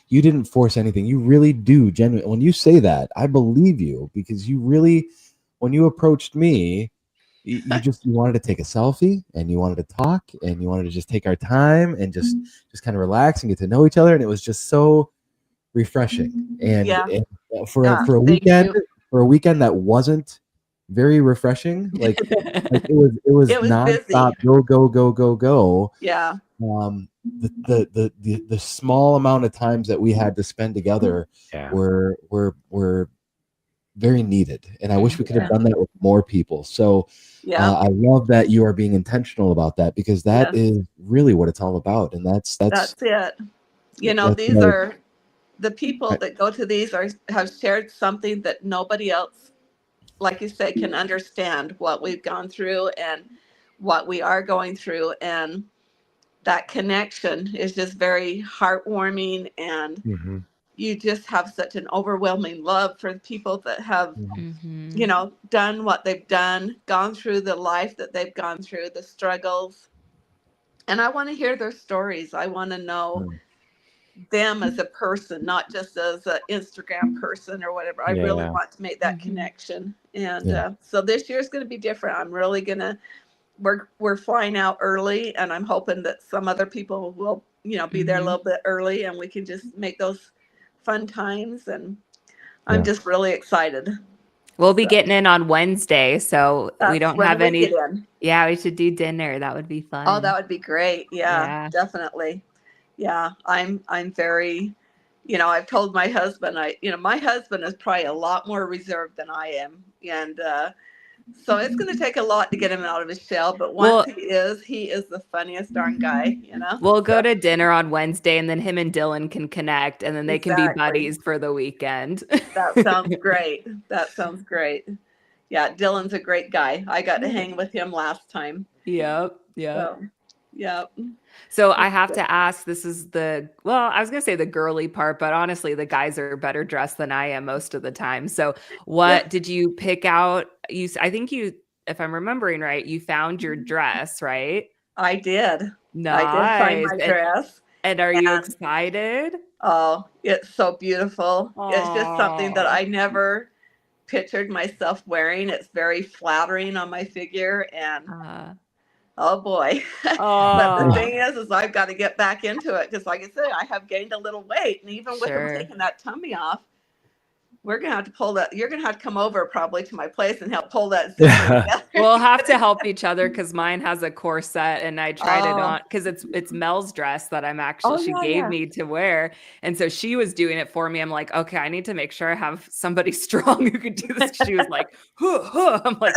you didn't force anything. You really do genuine. When you say that, I believe you, because you really, when you approached me, you wanted to take a selfie and you wanted to talk and you wanted to just take our time and just kind of relax and get to know each other, and it was just so refreshing. And,
Yeah.
for a
Thank
weekend
you.
that wasn't very refreshing, like it was
It was
nonstop,
busy.
go.
Yeah.
The small amount of times that we had to spend together
Yeah.
were very needed, and I wish we could have
Yeah.
done that with more people. So
Yeah.
I love that you are being intentional about that, because that
Yes.
is really what it's all about, and that's
That's it.
that's
These
what
are the people that go to these have shared something that nobody else, like you say, can understand what we've gone through and what we are going through. And that connection is just very heartwarming. And
Mhm.
you just have such an overwhelming love for the people that have,
Mhm.
done what they've done, gone through the life that they've gone through, the struggles. And I want to hear their stories. I want to know them as a person, not just as an Instagram person or whatever. I really
Yeah.
want to make that
Mhm.
connection. And
Yeah.
so this year is going to be different. I'm really going to, we're flying out early, and I'm hoping that some other people will, be there a
Mhm.
little bit early, and we can just make those fun times. And I'm
Yeah.
just really excited.
We'll be
So
getting in on Wednesday, so we
that's
don't
when
have
we get
any.
in.
Yeah, we should do dinner. That would be
Oh, that
fun.
would be great. Yeah,
Yeah.
definitely. Yeah, I'm very, I've told my husband, my husband is probably a lot more reserved than I am. And so it's going to take a lot to get him out of his shell. But once
Well,
he is the funniest darn guy.
we'll go
So
to dinner on Wednesday, and then him and Dylan can connect, and then they can be
exactly.
buddies for the weekend.
That sounds great. That sounds great. Yeah, Dylan's a great guy. I got to hang with him last time.
Yep. Yep.
So, yeah.
So I have to ask, this is I was going to say the girly part, but honestly, the guys are better dressed than I am most of the time. So
Yeah,
what did you pick out? I think if I'm remembering right, you found your dress, right?
I did. I did find
Nice.
my dress.
And are you
And
excited?
oh, it's so beautiful. It's just something that
Oh,
I never pictured myself wearing. It's very flattering on my figure, and
uh,
oh boy. But the
oh,
thing is I've got to get back into it because, like I said, I have gained a little weight, and even with them
sure.
taking that tummy off, we're gonna have to pull that. You're gonna have to come over probably to my place and help pull that zipper together.
We'll have to help each other because mine has a corset and I tried it
Oh,
on because it's Mel's dress that
oh
she
yeah,
gave
yeah.
me to wear. And so she was doing it for me. I'm like, okay, I need to make sure I have somebody strong who could do this. She was like, huh, huh. I'm like,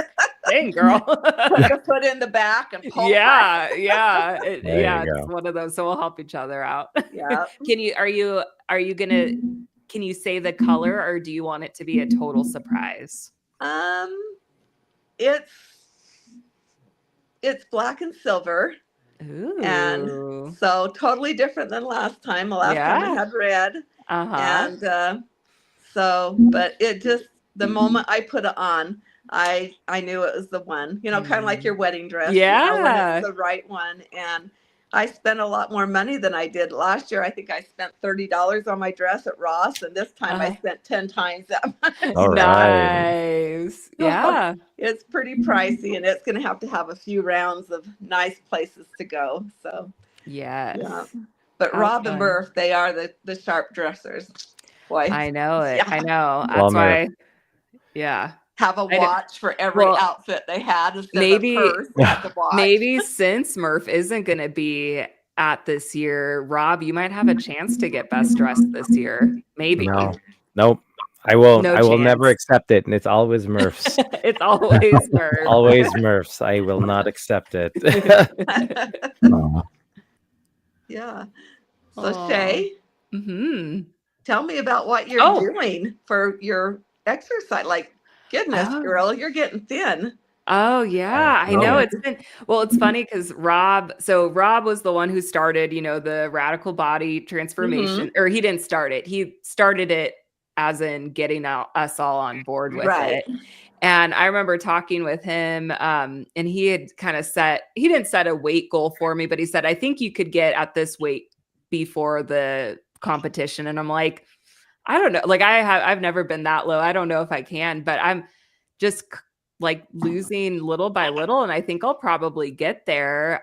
dang girl.
Put your foot in the back and pull back.
Yeah.
There
Yeah.
you
It's
go.
one of those. So we'll help each other out.
Yeah.
Are you gonna, can you say the color or do you want it to be a total surprise?
Um, it's it's black and silver. And
Ooh.
so totally different than last time. The last time I
Yeah.
had red.
Uh-huh.
And so, but it just, the moment I put it on, I knew it was the one, you know, kind of like your wedding dress, you know, when it's
Yeah.
the right one. And I spent a lot more money than I did last year. I think I spent $30 on my dress at Ross, and this time I spent 10 times that much.
All right.
Nice.
So
Yeah.
it's pretty pricey, and it's going to have a few rounds of nice places to go. So
Yes.
yeah, but
How
Rob and
fun.
Murph, they are the sharp dressers. Boy,
I know it.
yeah,
I know.
Well,
That's
Murph.
why. Yeah.
have a
I know.
watch for every
Well,
outfit they had instead of a
maybe
purse. They had the watch.
maybe since Murph isn't going to be at this year, Rob, you might have a chance to get best dressed this year. Maybe.
No, nope. I won't.
No
I will never
chance.
accept it, and it's always Murph's.
It's always Murph.
Always Murph's. I will not accept it.
Aw.
Yeah. So
Aw.
Shay,
Mm-hmm.
tell me about what you're
Oh.
doing for your exercise. Like, goodness,
Oh.
girl, you're getting thin.
Oh yeah, I know.
Yeah.
It's been, well, it's funny because Rob was the one who started, you know, the radical body transformation, or he didn't start it. He started it as in getting us all on board with
Right.
it. And I remember talking with him, and he had kind of he didn't set a weight goal for me, but he said, I think you could get at this weight before the competition. And I'm like, I don't know. Like I've never been that low. I don't know if I can, but I'm just like losing little by little. And I think I'll probably get there.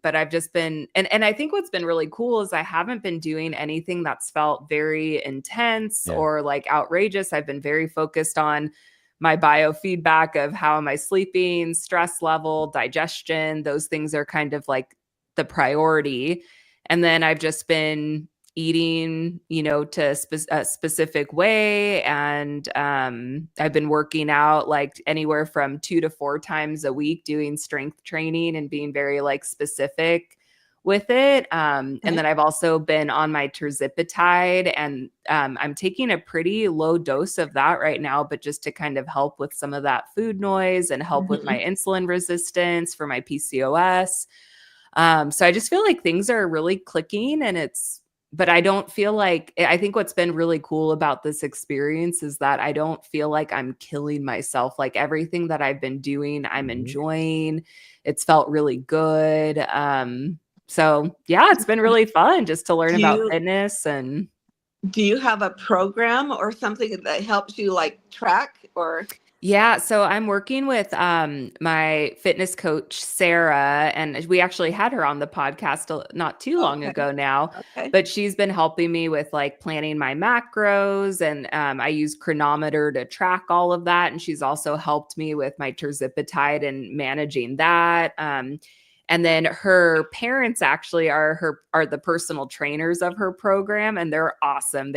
But I've just been, and I think what's been really cool is I haven't been doing anything that's felt very intense
Yeah.
or like outrageous. I've been very focused on my biofeedback of how am I sleeping, stress level, digestion. Those things are kind of like the priority. And then I've just been eating, you know, to a specific way. And I've been working out like anywhere from 2 to 4 times a week, doing strength training and being very like specific with it. And then I've also been on my terzipatide, and I'm taking a pretty low dose of that right now, but just to kind of help with some of that food noise and help with my insulin resistance for my PCOS. So I just feel like things are really clicking, and but I don't feel like, I think what's been really cool about this experience is that I don't feel like I'm killing myself. Like everything that I've been doing, I'm enjoying. It's felt really good. So yeah, it's been really fun just to learn about fitness. And
do you have a program or something that helps you like track or?
yeah, so I'm working with my fitness coach, Sarah, and we actually had her on the podcast not too long ago now, but she's been helping me with like planning my macros, and I use Chronometer to track all of that. And she's also helped me with my terzipatide and managing that. And then her parents actually are the personal trainers of her program, and they're awesome.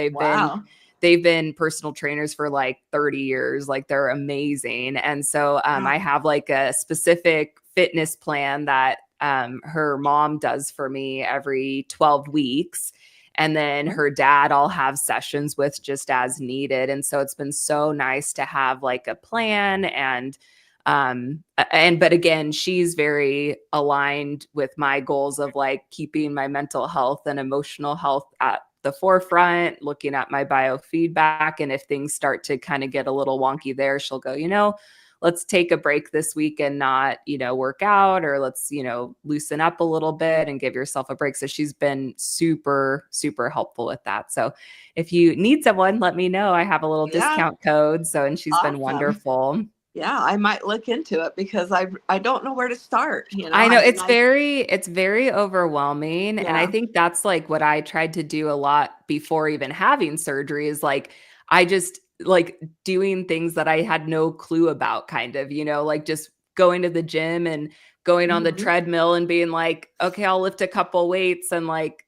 They've been personal trainers for like 30 years. Like they're amazing. And so I have like a specific fitness plan that her mom does for me every 12 weeks. And then her dad, I'll have sessions with just as needed. And so it's been so nice to have like a plan. And but again, she's very aligned with my goals of like keeping my mental health and emotional health at the forefront, looking at my biofeedback. And if things start to kind of get a little wonky there, she'll go, you know, let's take a break this week and not, you know, work out, or let's, you know, loosen up a little bit and give yourself a break. So she's been super, super helpful with that. So if you need someone, let me know. I have a little discount code. So, and she's been wonderful.
Yeah, I might look into it because I don't know where to start. You know,
I know it's very overwhelming.
Yeah.
And I think that's like what I tried to do a lot before even having surgery is like, I just like doing things that I had no clue about, kind of, you know, like just going to the gym and going on the treadmill and being like, okay, I'll lift a couple weights, and like,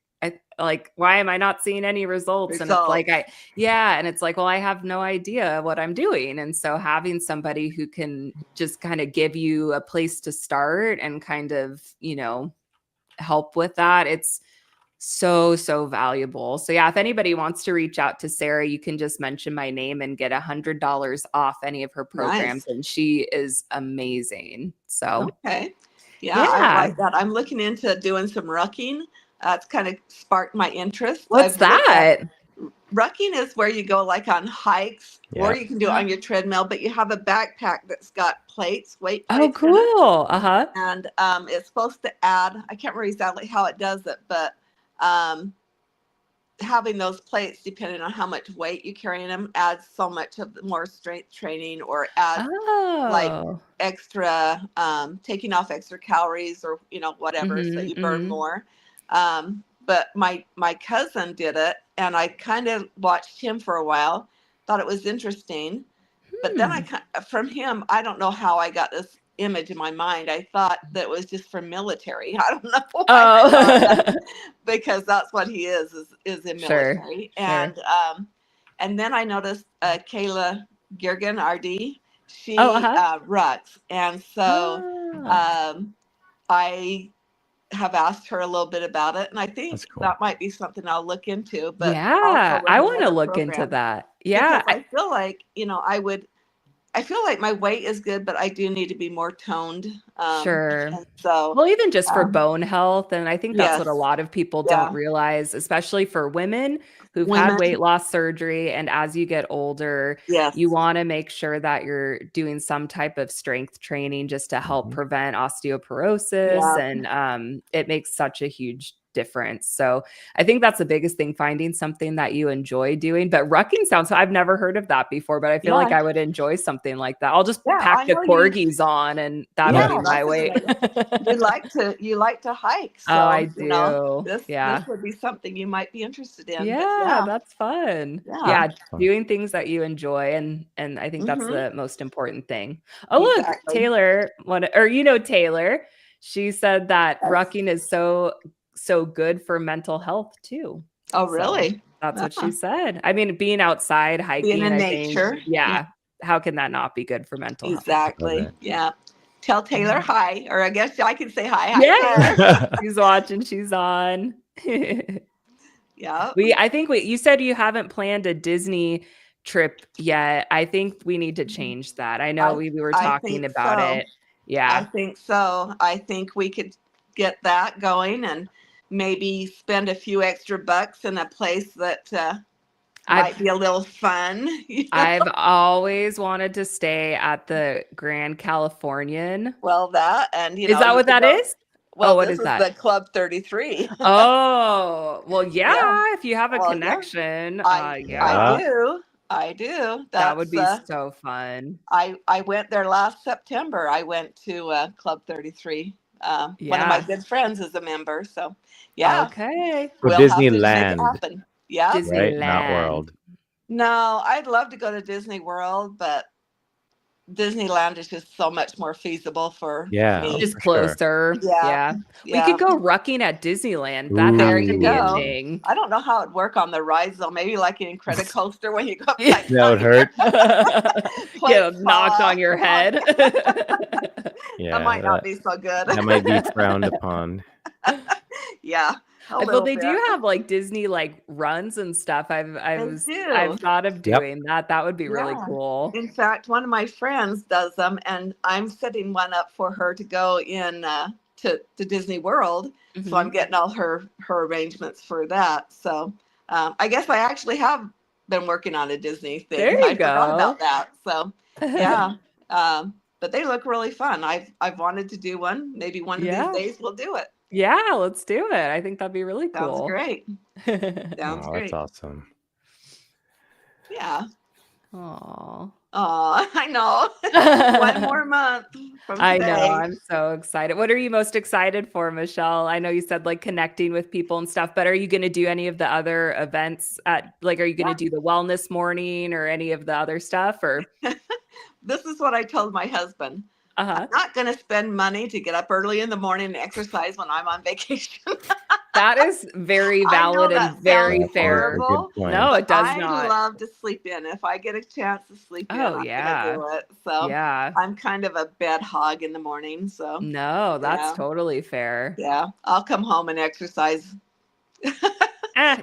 why am I not seeing any results? And it's like, and it's like, well, I have no idea what I'm doing. And so having somebody who can just kind of give you a place to start and kind of, you know, help with that, it's so, so valuable. So yeah, if anybody wants to reach out to Sarah, you can just mention my name and get $100 off any of her programs. And she is amazing. So
okay. Yeah, I
Yeah.
like that. I'm looking into doing some rucking. That's kind of sparked my interest.
What's
I've looked at
that?
rucking is where you go like on hikes, or
Yeah.
you can do it on your treadmill, but you have a backpack that's got plates, weight
Oh,
plates in it.
cool. Uh-huh.
And it's supposed to add, I can't remember exactly how it does it, but um, having those plates, depending on how much weight you carry in them, adds so much of the more strength training, or adds like
Oh.
extra, taking off extra calories, or whatever, so
Mhm,
you burn
mhm.
more. But my cousin did it, and I kind of watched him for a while, thought it was interesting. But then
Hmm.
from him, I don't know how I got this image in my mind. I thought that it was just for military. I don't know why I thought that,
Oh.
because that's what he is in
Sure,
military.
sure.
And then I noticed Kayla Girgan, RD,
Oh,
she
uh-huh.
rucks, and so
Ah.
um, I have asked her a little bit about it, and I
That's
think
cool.
that might be something I'll look into, but also
Yeah,
with
I
my
wanna
other
look into
program,
that.
because
Yeah,
I feel like, I feel like my weight is good, but I do need to be more toned.
sure.
And so,
Well, even just for
um,
bone health, and I think that's what a
yes,
lot of people don't
yeah,
realize, especially for women who've had
women,
weight loss surgery, and as you get older, you
yes,
wanna make sure that you're doing some type of strength training just to help
Mhm.
prevent osteoporosis,
yeah,
and, it makes such a huge difference. So, I think that's the biggest thing, finding something that you enjoy doing, but rucking sounds, I've never heard of that before, but I feel like
yeah,
I would enjoy something like that. I'll just
yeah.
pack
I
the
know you.
corgis on, and that'll
Yeah.
be
Yeah,
my
that's a good
weight.
idea. You like to hike,
Oh, I
so
do.
this
Yeah.
would be something you might be interested in. But
Yeah,
yeah,
that's fun.
yeah,
Yeah,
That's fun.
doing things that you enjoy, and I think that's
mm-hmm,
the most important thing. Oh, look,
exactly.
Taylor, Taylor, she said that
Yes.
rucking is so good for mental health too.
Oh,
So,
really?
that's what she
Ah,
said. I mean, being outside
being
hiking,
in
I think,
nature. Yeah,
yeah, how can that not be good for mental health?
Love
exactly.
it.
Yeah. Tell Taylor hi, or I guess I can say hi. Hi,
Yeah,
Taylor.
she's watching, she's on.
Yeah.
I think you said you haven't planned a Disney trip yet. I think we need to change that. I know
I
we were
I
talking
think
about
so.
it. Yeah.
I think we could get that going, and maybe spend a few extra bucks in a place that
I've
might be a little fun.
I've always wanted to stay at the Grand Californian.
Well, that, and
Is that
you
what
could
that
go.
is? Oh,
Well,
what
this
is
is
that?
the Club 33.
Oh, well,
Yeah.
yeah, if you have a
Well, yeah.
connection,
I
yeah,
Yeah.
do. I do.
that would
That's
be so fun.
I went there last September. I went to Club 33. One of my
Yeah.
good friends is a member, so yeah,
Okay.
So
we'll have to make it
Disneyland,
happen. Yep.
right? Not
Disneyland.
World.
No, I'd love to go to Disney World, but Disneyland is just so much more feasible for
Yeah, oh,
me.
Just
for sure.
closer.
Yeah,
Yeah. We
yeah.
could go rucking at Disneyland. That has
There
to
you
be a
go.
Ooh.
thing.
I don't know how it'd work on the rides though. Maybe like in Incredicoaster when you go
Yeah.
upside
That
down,
would hurt.
plates
Get
fall
knocked on
off.
your head.
That
Yeah,
might not be so good.
that might be frowned upon.
Yeah, a
Well,
little
they do
bit.
have like Disney like runs and stuff.
They
I've
do.
thought of
Yep.
doing that. That would be really
Yeah.
cool.
In fact, one of my friends does them, and I'm setting one up for her to go in to Disney World. So I'm
Mhm.
getting all her arrangements for that. So I guess I actually have been working on a Disney thing.
There you
I forgot about
go.
that. So yeah, but they look really fun. I've wanted to do one. Maybe one of these
Yeah.
days we'll do it.
Yeah, let's do it. I think that'd be really
Sounds
cool.
great. Sounds
Oh, that's
great.
awesome.
Yeah.
Aw.
Oh, I know. One more month from
I know,
today.
I'm so excited. What are you most excited for, Michelle? I know you said like connecting with people and stuff, but are you going to do any of the other events are you going to
Yeah.
do the wellness morning or any of the other stuff or?
This is what I told my husband. I'm
Uh-huh.
not going to spend money to get up early in the morning and exercise when I'm on vacation.
That is very
I know
valid and
that sounds
very
That is a
fair.
good
horrible,
No,
point.
but
it does
I
not.
love to sleep in. If I get a chance to sleep in,
Oh,
I'm going to
yeah.
do it. So
Yeah.
I'm kind of a bed hog in the morning. So
No, that's
yeah,
totally fair.
yeah, I'll come home and exercise.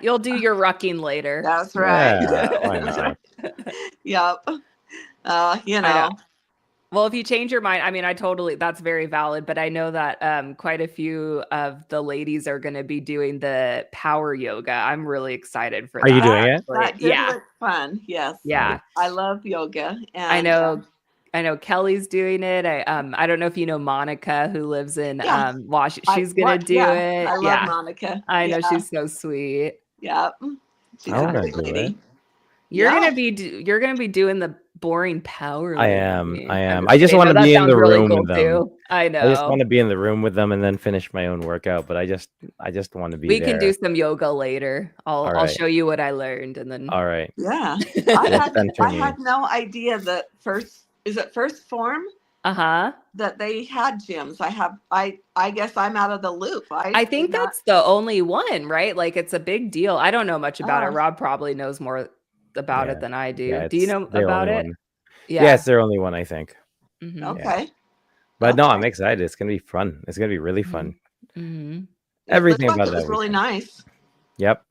You'll do your rucking later.
That's right.
Yeah, why not?
Yep. You
I know.
know,
Well, if you change your mind, I mean, that's very valid, but I know that quite a few of the ladies are going to be doing the power yoga. I'm really excited for
Are you
that,
doing it?
actually.
That did look fun. Yes.
Yeah.
I love yoga.
I
And
know Kelly's doing it. I don't know if you know Monica who lives in
yeah,
She's gonna do it.
I love
Yeah.
Monica.
I know
Yeah.
she's so sweet.
Yeah. She's
I
a
want to
great
do it.
lady.
You're
Yeah.
gonna be doing the boring power.
I
with
am.
me.
I am.
I'm
I just
kidding.
want
No,
to
that
be in
sounds
the
really
room
cool
with them.
too. I
I just want
know.
to be in the room with them and then finish my own workout. But I just want to be
We
there.
can do some yoga later. I'll
right.
show you what I learned and then
All right.
Yeah.
Let's center
I
me.
had no idea that first form
uh-huh.
that they had gyms. I guess I'm out of the loop.
I think
did not.
that's the only one, right? Like it's a big deal. I don't know much about it.
Oh.
Rob probably knows more about
Yeah.
it than I do.
Yeah,
Do you
it's
know
their
about
only
it?
one.
Yeah.
Yeah, it's their only one, I think.
Mhm.
Okay.
But no,
Okay.
I'm excited. It's gonna be fun. It's gonna be really fun.
Mhm.
Everything
It looked
about
like it
that
was really
weekend.
nice.
Yep.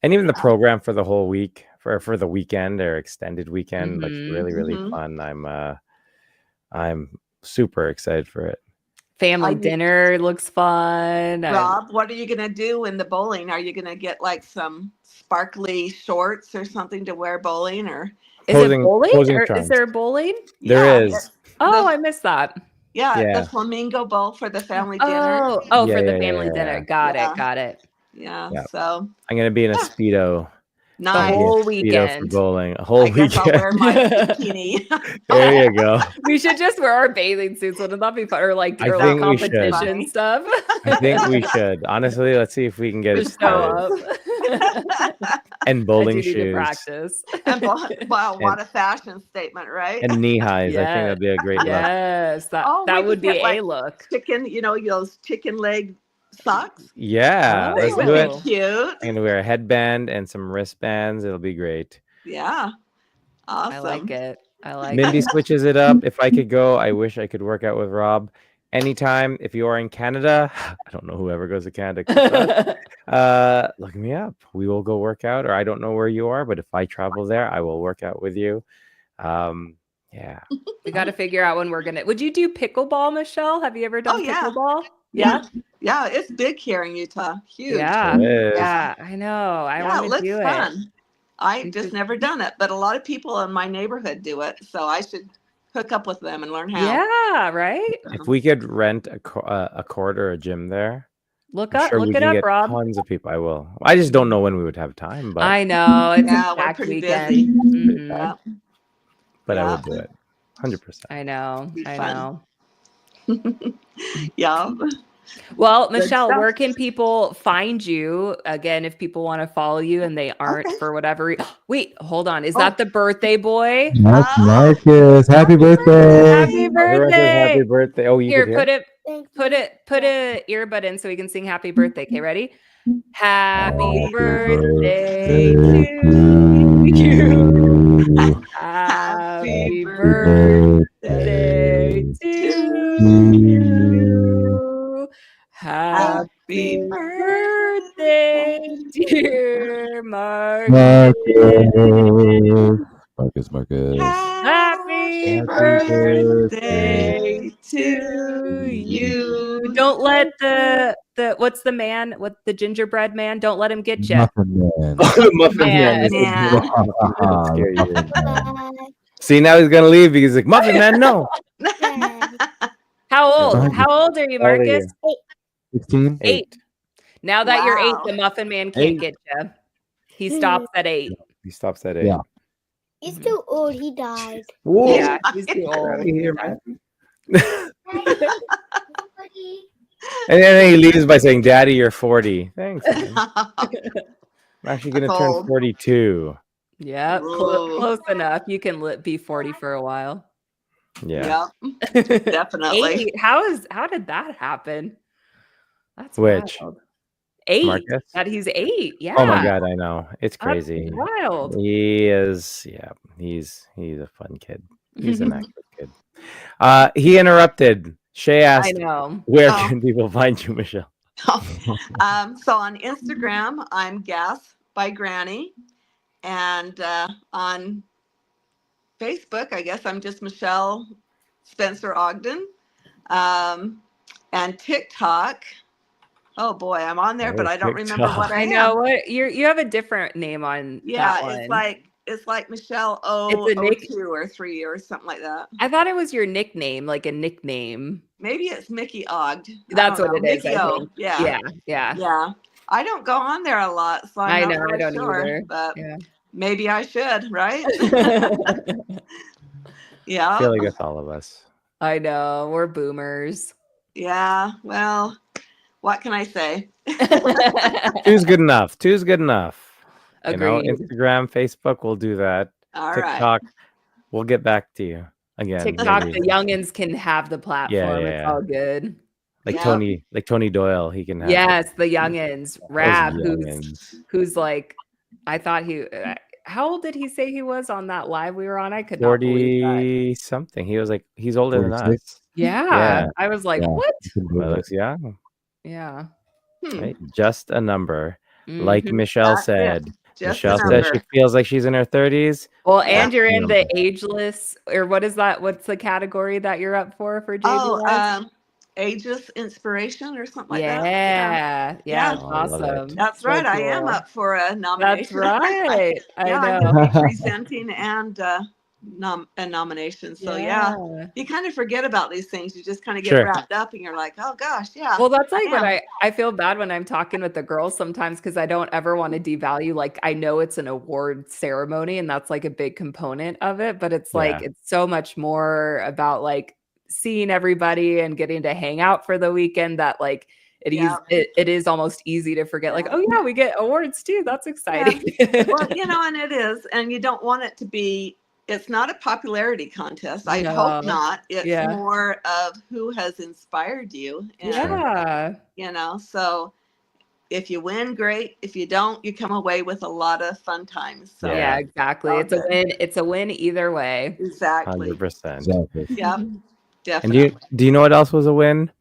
And even the
Yeah.
program for the whole week, for the weekend or extended weekend, looks
Mhm.
really, really
Mhm.
fun. I'm super excited for it.
Family
Are you-
dinner looks fun.
Rob, what are you gonna do in the bowling? Are you gonna get like some sparkly shorts or something to wear bowling, or
Is it
Posing
bowling or is
trunks.
there bowling?
There
yeah,
is.
Oh,
the-
I missed that.
yeah,
Yeah.
the flamingo bowl for the family dinner.
Oh,
Yeah,
for the
yeah,
family
yeah,
dinner.
yeah.
Got it.
Yeah.
Yeah.
So
I'm gonna be in a
Yeah.
Speedo.
The
I'm gonna be in
whole
a Speedo for
weekend.
bowling. A whole
I guess I'll
weekend.
wear my bikini.
There you go.
We should just wear our bathing suits. Wouldn't that be fun? Or like
I
or
think
like
we should.
competition
Funny.
stuff.
I think we should. Honestly, let's see if we can get it
Just show
started.
up.
And
I
bowling
do need to
shoes
practice.
And wow, what a fashion statement, right?
and knee highs. I think
Yeah.
that'd be a great look.
Yes, that
Oh,
that
we
would
could get,
be
like,
a look.
chicken, those chicken leg socks.
Yeah,
Oh.
They
let's
would
do
be
it.
cute.
I'm gonna wear a headband and some wristbands. It'll be great.
Yeah. Awesome.
I like it. I like
Mindy
it.
switches it up. If I could go, I wish I could work out with Rob anytime. If you are in Canada, I don't know whoever goes to Canada. except us, look me up. We will go work out. Or I don't know where you are, but if I travel there, I will work out with you. Yeah.
We got to figure out when we're gonna. Would you do pickleball, Michelle? Have you ever done
yeah.
pickleball?
Yeah. Yeah, it's big here in Utah. Huge.
Yeah.
It is.
Yeah, I know. I
Yeah,
want
it
to
looks
do it.
fun. I
Me
just
too.
never done it, but a lot of people in my neighborhood do it, so I should hook up with them and learn how.
Yeah, right.
If we could rent a court or a gym there,
Look
I'm sure we
it
can
up,
get
Rob.
tons of people. I will. I just don't know when we would have time, but
I know it's
Yeah,
a
we're
packed
pretty
weekend.
busy.
Mhm.
Yeah.
I
Yeah.
would do it. 100%.
I know.
Be
I
fun.
know.
Yeah.
Well,
Good
Michelle,
stuff.
where can people find you? Again, if people want to follow you and they aren't
Okay.
for whatever Wait, hold on. Is
Oh.
that the birthday boy?
Marcus, happy birthday!
Happy
Everyone says happy
birthday.
birthday. Oh, you
Here,
could hear?
put a earbud in so we can sing happy birthday. Okay, ready? Happy
Happy
birthday to you. Happy birthday to you. Happy birthday, dear Marcus.
Marcus.
Happy birthday to you. Don't let the what's the gingerbread man? Don't let him get you.
Muffin Man.
Muffin Man.
Man.
Man.
That's scary. See, now he's gonna leave because he's like, Muffin Man, no.
How old?
Fine.
How old are you,
How old are
Marcus?
16?
8. Now that you're 8,
Wow.
the Muffin Man can't get you. He stops at 8.
He stops at 8.
Yeah.
He's too old. He died.
Whoa.
Yeah, he's too
Get out
old.
of here, man.
Nobody.
And then he leaves by saying, Daddy, you're 40. Thanks, man. I'm actually going to
That's
turn
old.
42.
Yeah,
Whoa.
close enough. You can be 40 for a while.
Yeah.
Yeah, definitely.
8. How did that happen? That's
Which?
wild. 8.
Marcus?
That he's 8. Yeah.
Oh my God, I know. It's
That's
crazy.
wild.
He is, yeah, he's a fun kid. He's an active kid. He interrupted. Shea
I
asked,
know.
where
Oh.
can people find you, Michelle?
So on Instagram, I'm Gas by Granny, and on Facebook, I guess I'm just Michele Spencer Ogden. And TikTok. Oh boy, I'm on there, but
Oh,
I don't remember what I
I
am.
know what you have a different name on
Yeah,
that one.
it's like Michelle
It's a nick.
02 or 3 or something like that.
I thought it was your nickname, like a nickname.
Maybe it's Mickey Ogd.
That's
I don't
what
know.
it is,
Mickey
I
O.
think.
Yeah.
Yeah.
Yeah. I don't go on there a lot, so I'm
I
not
know, I
really
don't
sure.
either.
But
Yeah.
maybe I should, right?
I
Yeah.
feel like it's all of us.
I know, we're boomers.
Yeah. Well, what can I say?
Two's good enough. Two's good enough. You know,
Agreed.
Instagram, Facebook, we'll do that.
All right.
TikTok, we'll get back to you again.
TikTok,
maybe.
the youngins can have the platform. It's
yeah.
all good.
Like
Yeah.
Tony Doyle, he can have.
Yes, the youngins. Rab,
youngins.
who's like, I thought how old did he say he was on that live we were on? I could not believe that.
40 something. He was like, he's older than
46.
us.
Yeah.
Yeah.
I was like,
Yeah.
what?
That looks young.
Yeah.
Right? Just a number. Like
Mhm.
Michelle
That's
said.
it. Just
Michelle
a
says
number.
she feels like she's in her 30s.
Well,
Yeah.
and you're in the ageless, or what is that? What's the category that you're up for JBS?
Ageless inspiration or something like
yeah.
that.
Yeah.
Oh, I love
Awesome.
it.
That's
So
right. I am
cool.
up for a
That's
nomination.
right. I
Yeah, I'm
know.
going to be presenting and a nomination. So yeah, you kind of forget about these things. You just kind of get
Sure.
wrapped up and you're like, oh gosh, yeah.
Well, that's like what
am.
I feel bad when I'm talking with the girls sometimes because I don't ever want to devalue. Like I know it's an award ceremony and that's like a big component of it, but it's like
Yeah.
it's so much more about like seeing everybody and getting to hang out for the weekend that like it is almost easy to forget like, oh yeah, we get awards too. That's exciting.
Well, and it is, and you don't want it to be. It's not a popularity contest. I hope not. It's more of who has inspired you. And, so if you win, great. If you don't, you come away with a lot of fun times. So
yeah, exactly. It's a win. It's a win either way.
Exactly.
100%.
Exactly.
Yeah,
And
definitely.
do you know what else was a win?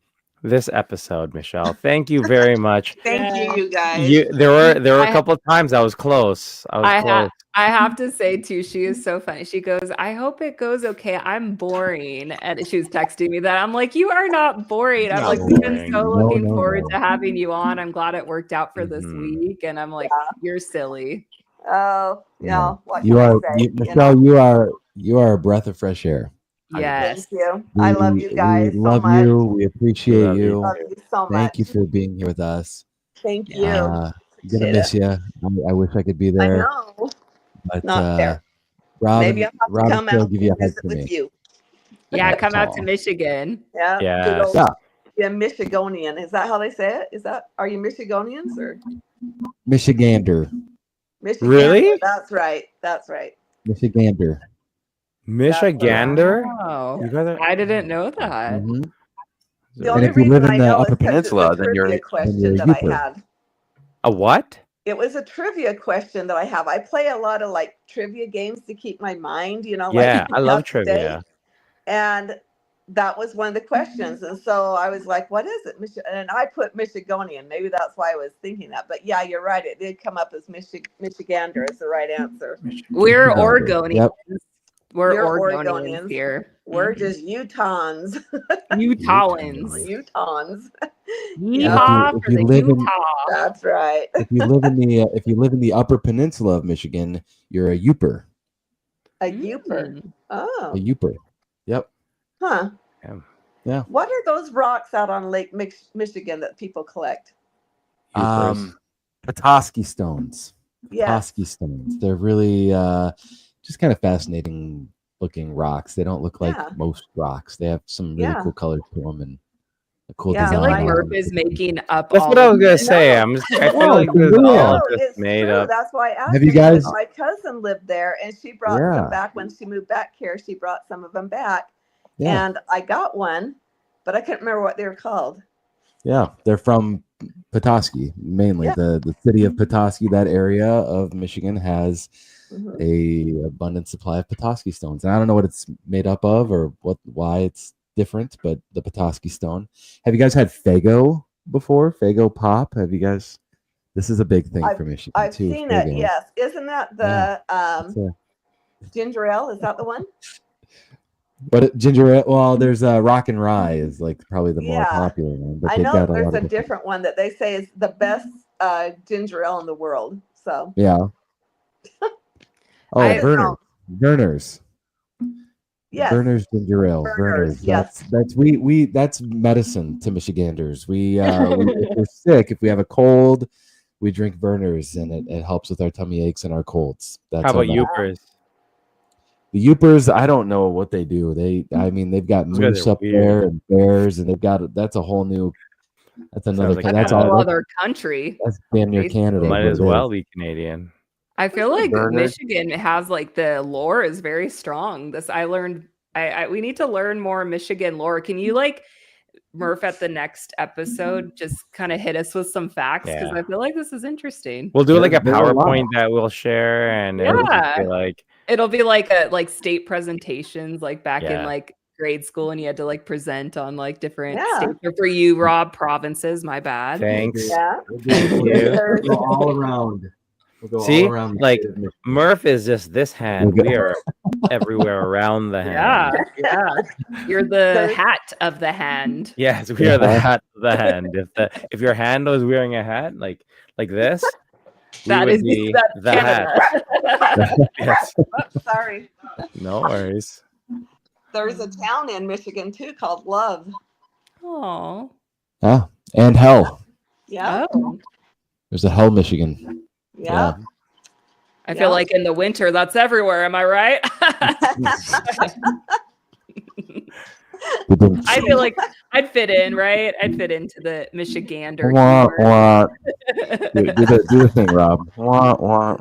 This episode, Michelle. Thank you very much.
Thank you guys.
There were a couple of times I was close.
I have to say too, she is so funny. She goes, I hope it goes okay. I'm boring. And she was texting me that. I'm like, you are not boring. I'm like, we've been so looking forward to having you on. I'm glad it worked out for this week. And I'm like, you're silly.
Oh, yeah.
Michelle, you are a breath of fresh air.
Yes.
Thank you. I love you guys.
We love you. We appreciate you.
Love you so much.
Thank you for being here with us.
Thank you.
I'm gonna miss you. I wish I could be there.
I know.
But
not there.
Robin,
Maybe I'll have to come out
give you a
and
hug
visit
for
with
me.
you.
Yeah, come out to Michigan.
Yeah.
Yes.
Yeah, Michigonian. Is that how they say it? Are you Michigonians or
Michigander?
Michigan?
Really?
That's right. That's right.
Michigander.
Michigander?
Wow.
You guys are-
I didn't know that.
Mm-hmm.
The only
if you
reason
live in
I
the
know
Upper
is 'cause
Peninsula,
it's a
then you're
trivia
a
question that I
Yooper.
had.
A what?
It was a trivia question that I have. I play a lot of like trivia games to keep my mind,
Yeah,
like
I love
up to date.
trivia.
And that was one of the questions. And so I was like, what is it? And I put Michigonian. Maybe that's why I was thinking that. But yeah, you're right. It did come up as Michigander is the right answer.
We're
Michigander.
Oregonians.
Yep.
We're
You're
Oregonians here.
We're just Utahns.
Utahns.
Utahns.
Yeehaw for
you
the
live in-
Utah.
That's right.
If you live in the Upper Peninsula of Michigan, you're a Yooper.
A Yooper. Oh.
A Yooper. Yep.
Huh.
Yeah.
What are those rocks out on Lake Michigan that people collect?
Petoskey stones.
Yes.
Petoskey stones. They're really just kind of fascinating looking rocks. They don't look like most rocks. They have some really cool colors to them and a cool
I
design.
feel like Murph is making up.
That's what I was gonna say. I feel like this is all just
it's
made
true.
up.
That's why I asked.
Have you
because
guys-
My cousin lived there, and she brought some back when she moved back here. She brought some of them back, and I got one, but I couldn't remember what they were called.
Yeah, they're from Petoskey mainly. The city of Petoskey, that area of Michigan, has a abundant supply of Petoskey stones. And I don't know what it's made up of or why it's different, but the Petoskey stone. Have you guys had Faygo before? Faygo pop? Have you guys? This is a big thing for Michigan
I've
too.
seen
Faygo.
it. Yes, isn't that the ginger ale? Is that the one?
But ginger ale, well, there's rock and rye is like probably the more
Yeah.
popular one, but
I
they've
know
got a
there's
lot
a
of different.
different one that they say is the best ginger ale in the world. So
Yeah. Oh,
I
Verner, Verner's.
yes,
Verner's ginger ale.
Burners,
Verner's.
yes.
That's we that's medicine to Michiganders. We if we're sick, if we have a cold, we drink Verner's, and it helps with our tummy aches and our colds. That's
How
our
about
medicine.
Yoopers?
The Yoopers, I don't know what they do. I mean, they've got
Those guys
moose
are
up
weird.
there and bears, and they've got that's a whole new. That's another.
like
That's
That's
a
all.
whole other country.
That's damn near
basically.
Canada.
Might
what
as
it
well
is.
be Canadian.
I feel like
Bernard.
Michigan has like the lore is very strong. This I learned. We need to learn more Michigan lore. Can you like Murph at the next episode just kind of hit us with some facts because
Yeah.
I feel like this is interesting.
We'll do like a
There are a lot.
PowerPoint that we'll share, and it'll just
Yeah.
be like,
It'll be like a state presentations like back in
Yeah.
like grade school and you had to like present on like different
Yeah.
states. Or for you, Rob, provinces, my bad.
thanks.
Yeah.
Thank you.
There's-
We'll go all around. We'll go
See,
all around. the
like
state of Michigan.
Murph is just this hand.
We'll go-
We are everywhere around the
Yeah,
hand.
yeah. You're the hat of the hand.
Yes, we are the hat of the hand. If your hand was wearing a hat like this,
That
we
is
would be
that's
the hat.
Canada.
Yes.
oh, sorry.
No worries.
There's a town in Michigan too called Love.
Oh.
Ah, and Hell.
Yeah.
Oh.
There's a Hell, Michigan.
Yeah.
I
Yeah.
feel like in the winter that's everywhere. Am I right?
We didn't-
I feel like I'd fit in, right? I'd fit into the Michigander.
Wah,
humor.
wah. Do the thing, Rob. Wah, wah.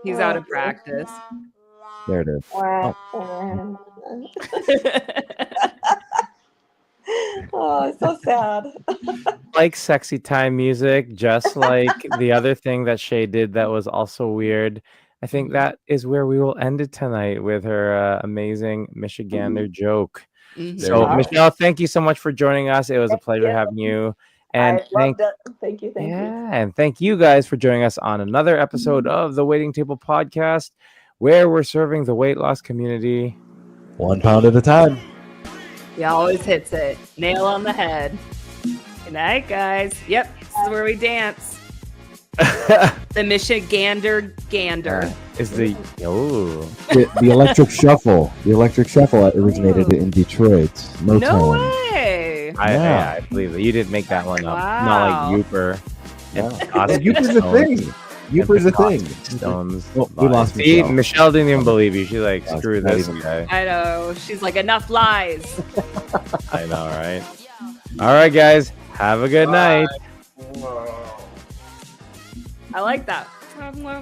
He's out of practice.
There it is.
Oh, it's so sad.
Like sexy time music, just like the other thing that Shea did that was also weird. I think that is where we will end it tonight with her amazing Michigander joke.
Mhm.
So,
Yeah.
Michelle, thank you so much for joining us. It was a
Thank
pleasure
you.
having you. And
I loved it. Thank you. Thank you.
and thank you guys for joining us on another episode of the Waiting Table Podcast, where we're serving the weight loss community.
1 pound at a time.
He always hits it. Nail on the head. Good night, guys. Yep, this is where we dance. The Michigander gander.
Is the
The electric shuffle. The electric shuffle originated in Detroit.
No
Motown.
way.
I believe that you didn't make that one up. Not
Wow.
like Youper.
Yeah.
Cosmic
Youper's a
Stones.
thing. Youper's a thing.
Stones.
Oh, we lost
See,
Michelle.
Michelle didn't even believe you. She's like,
That's
screw
not
this
even-
guy.
I know. She's like, enough lies.
I know, right? All right, guys. Have a good night.
I like that.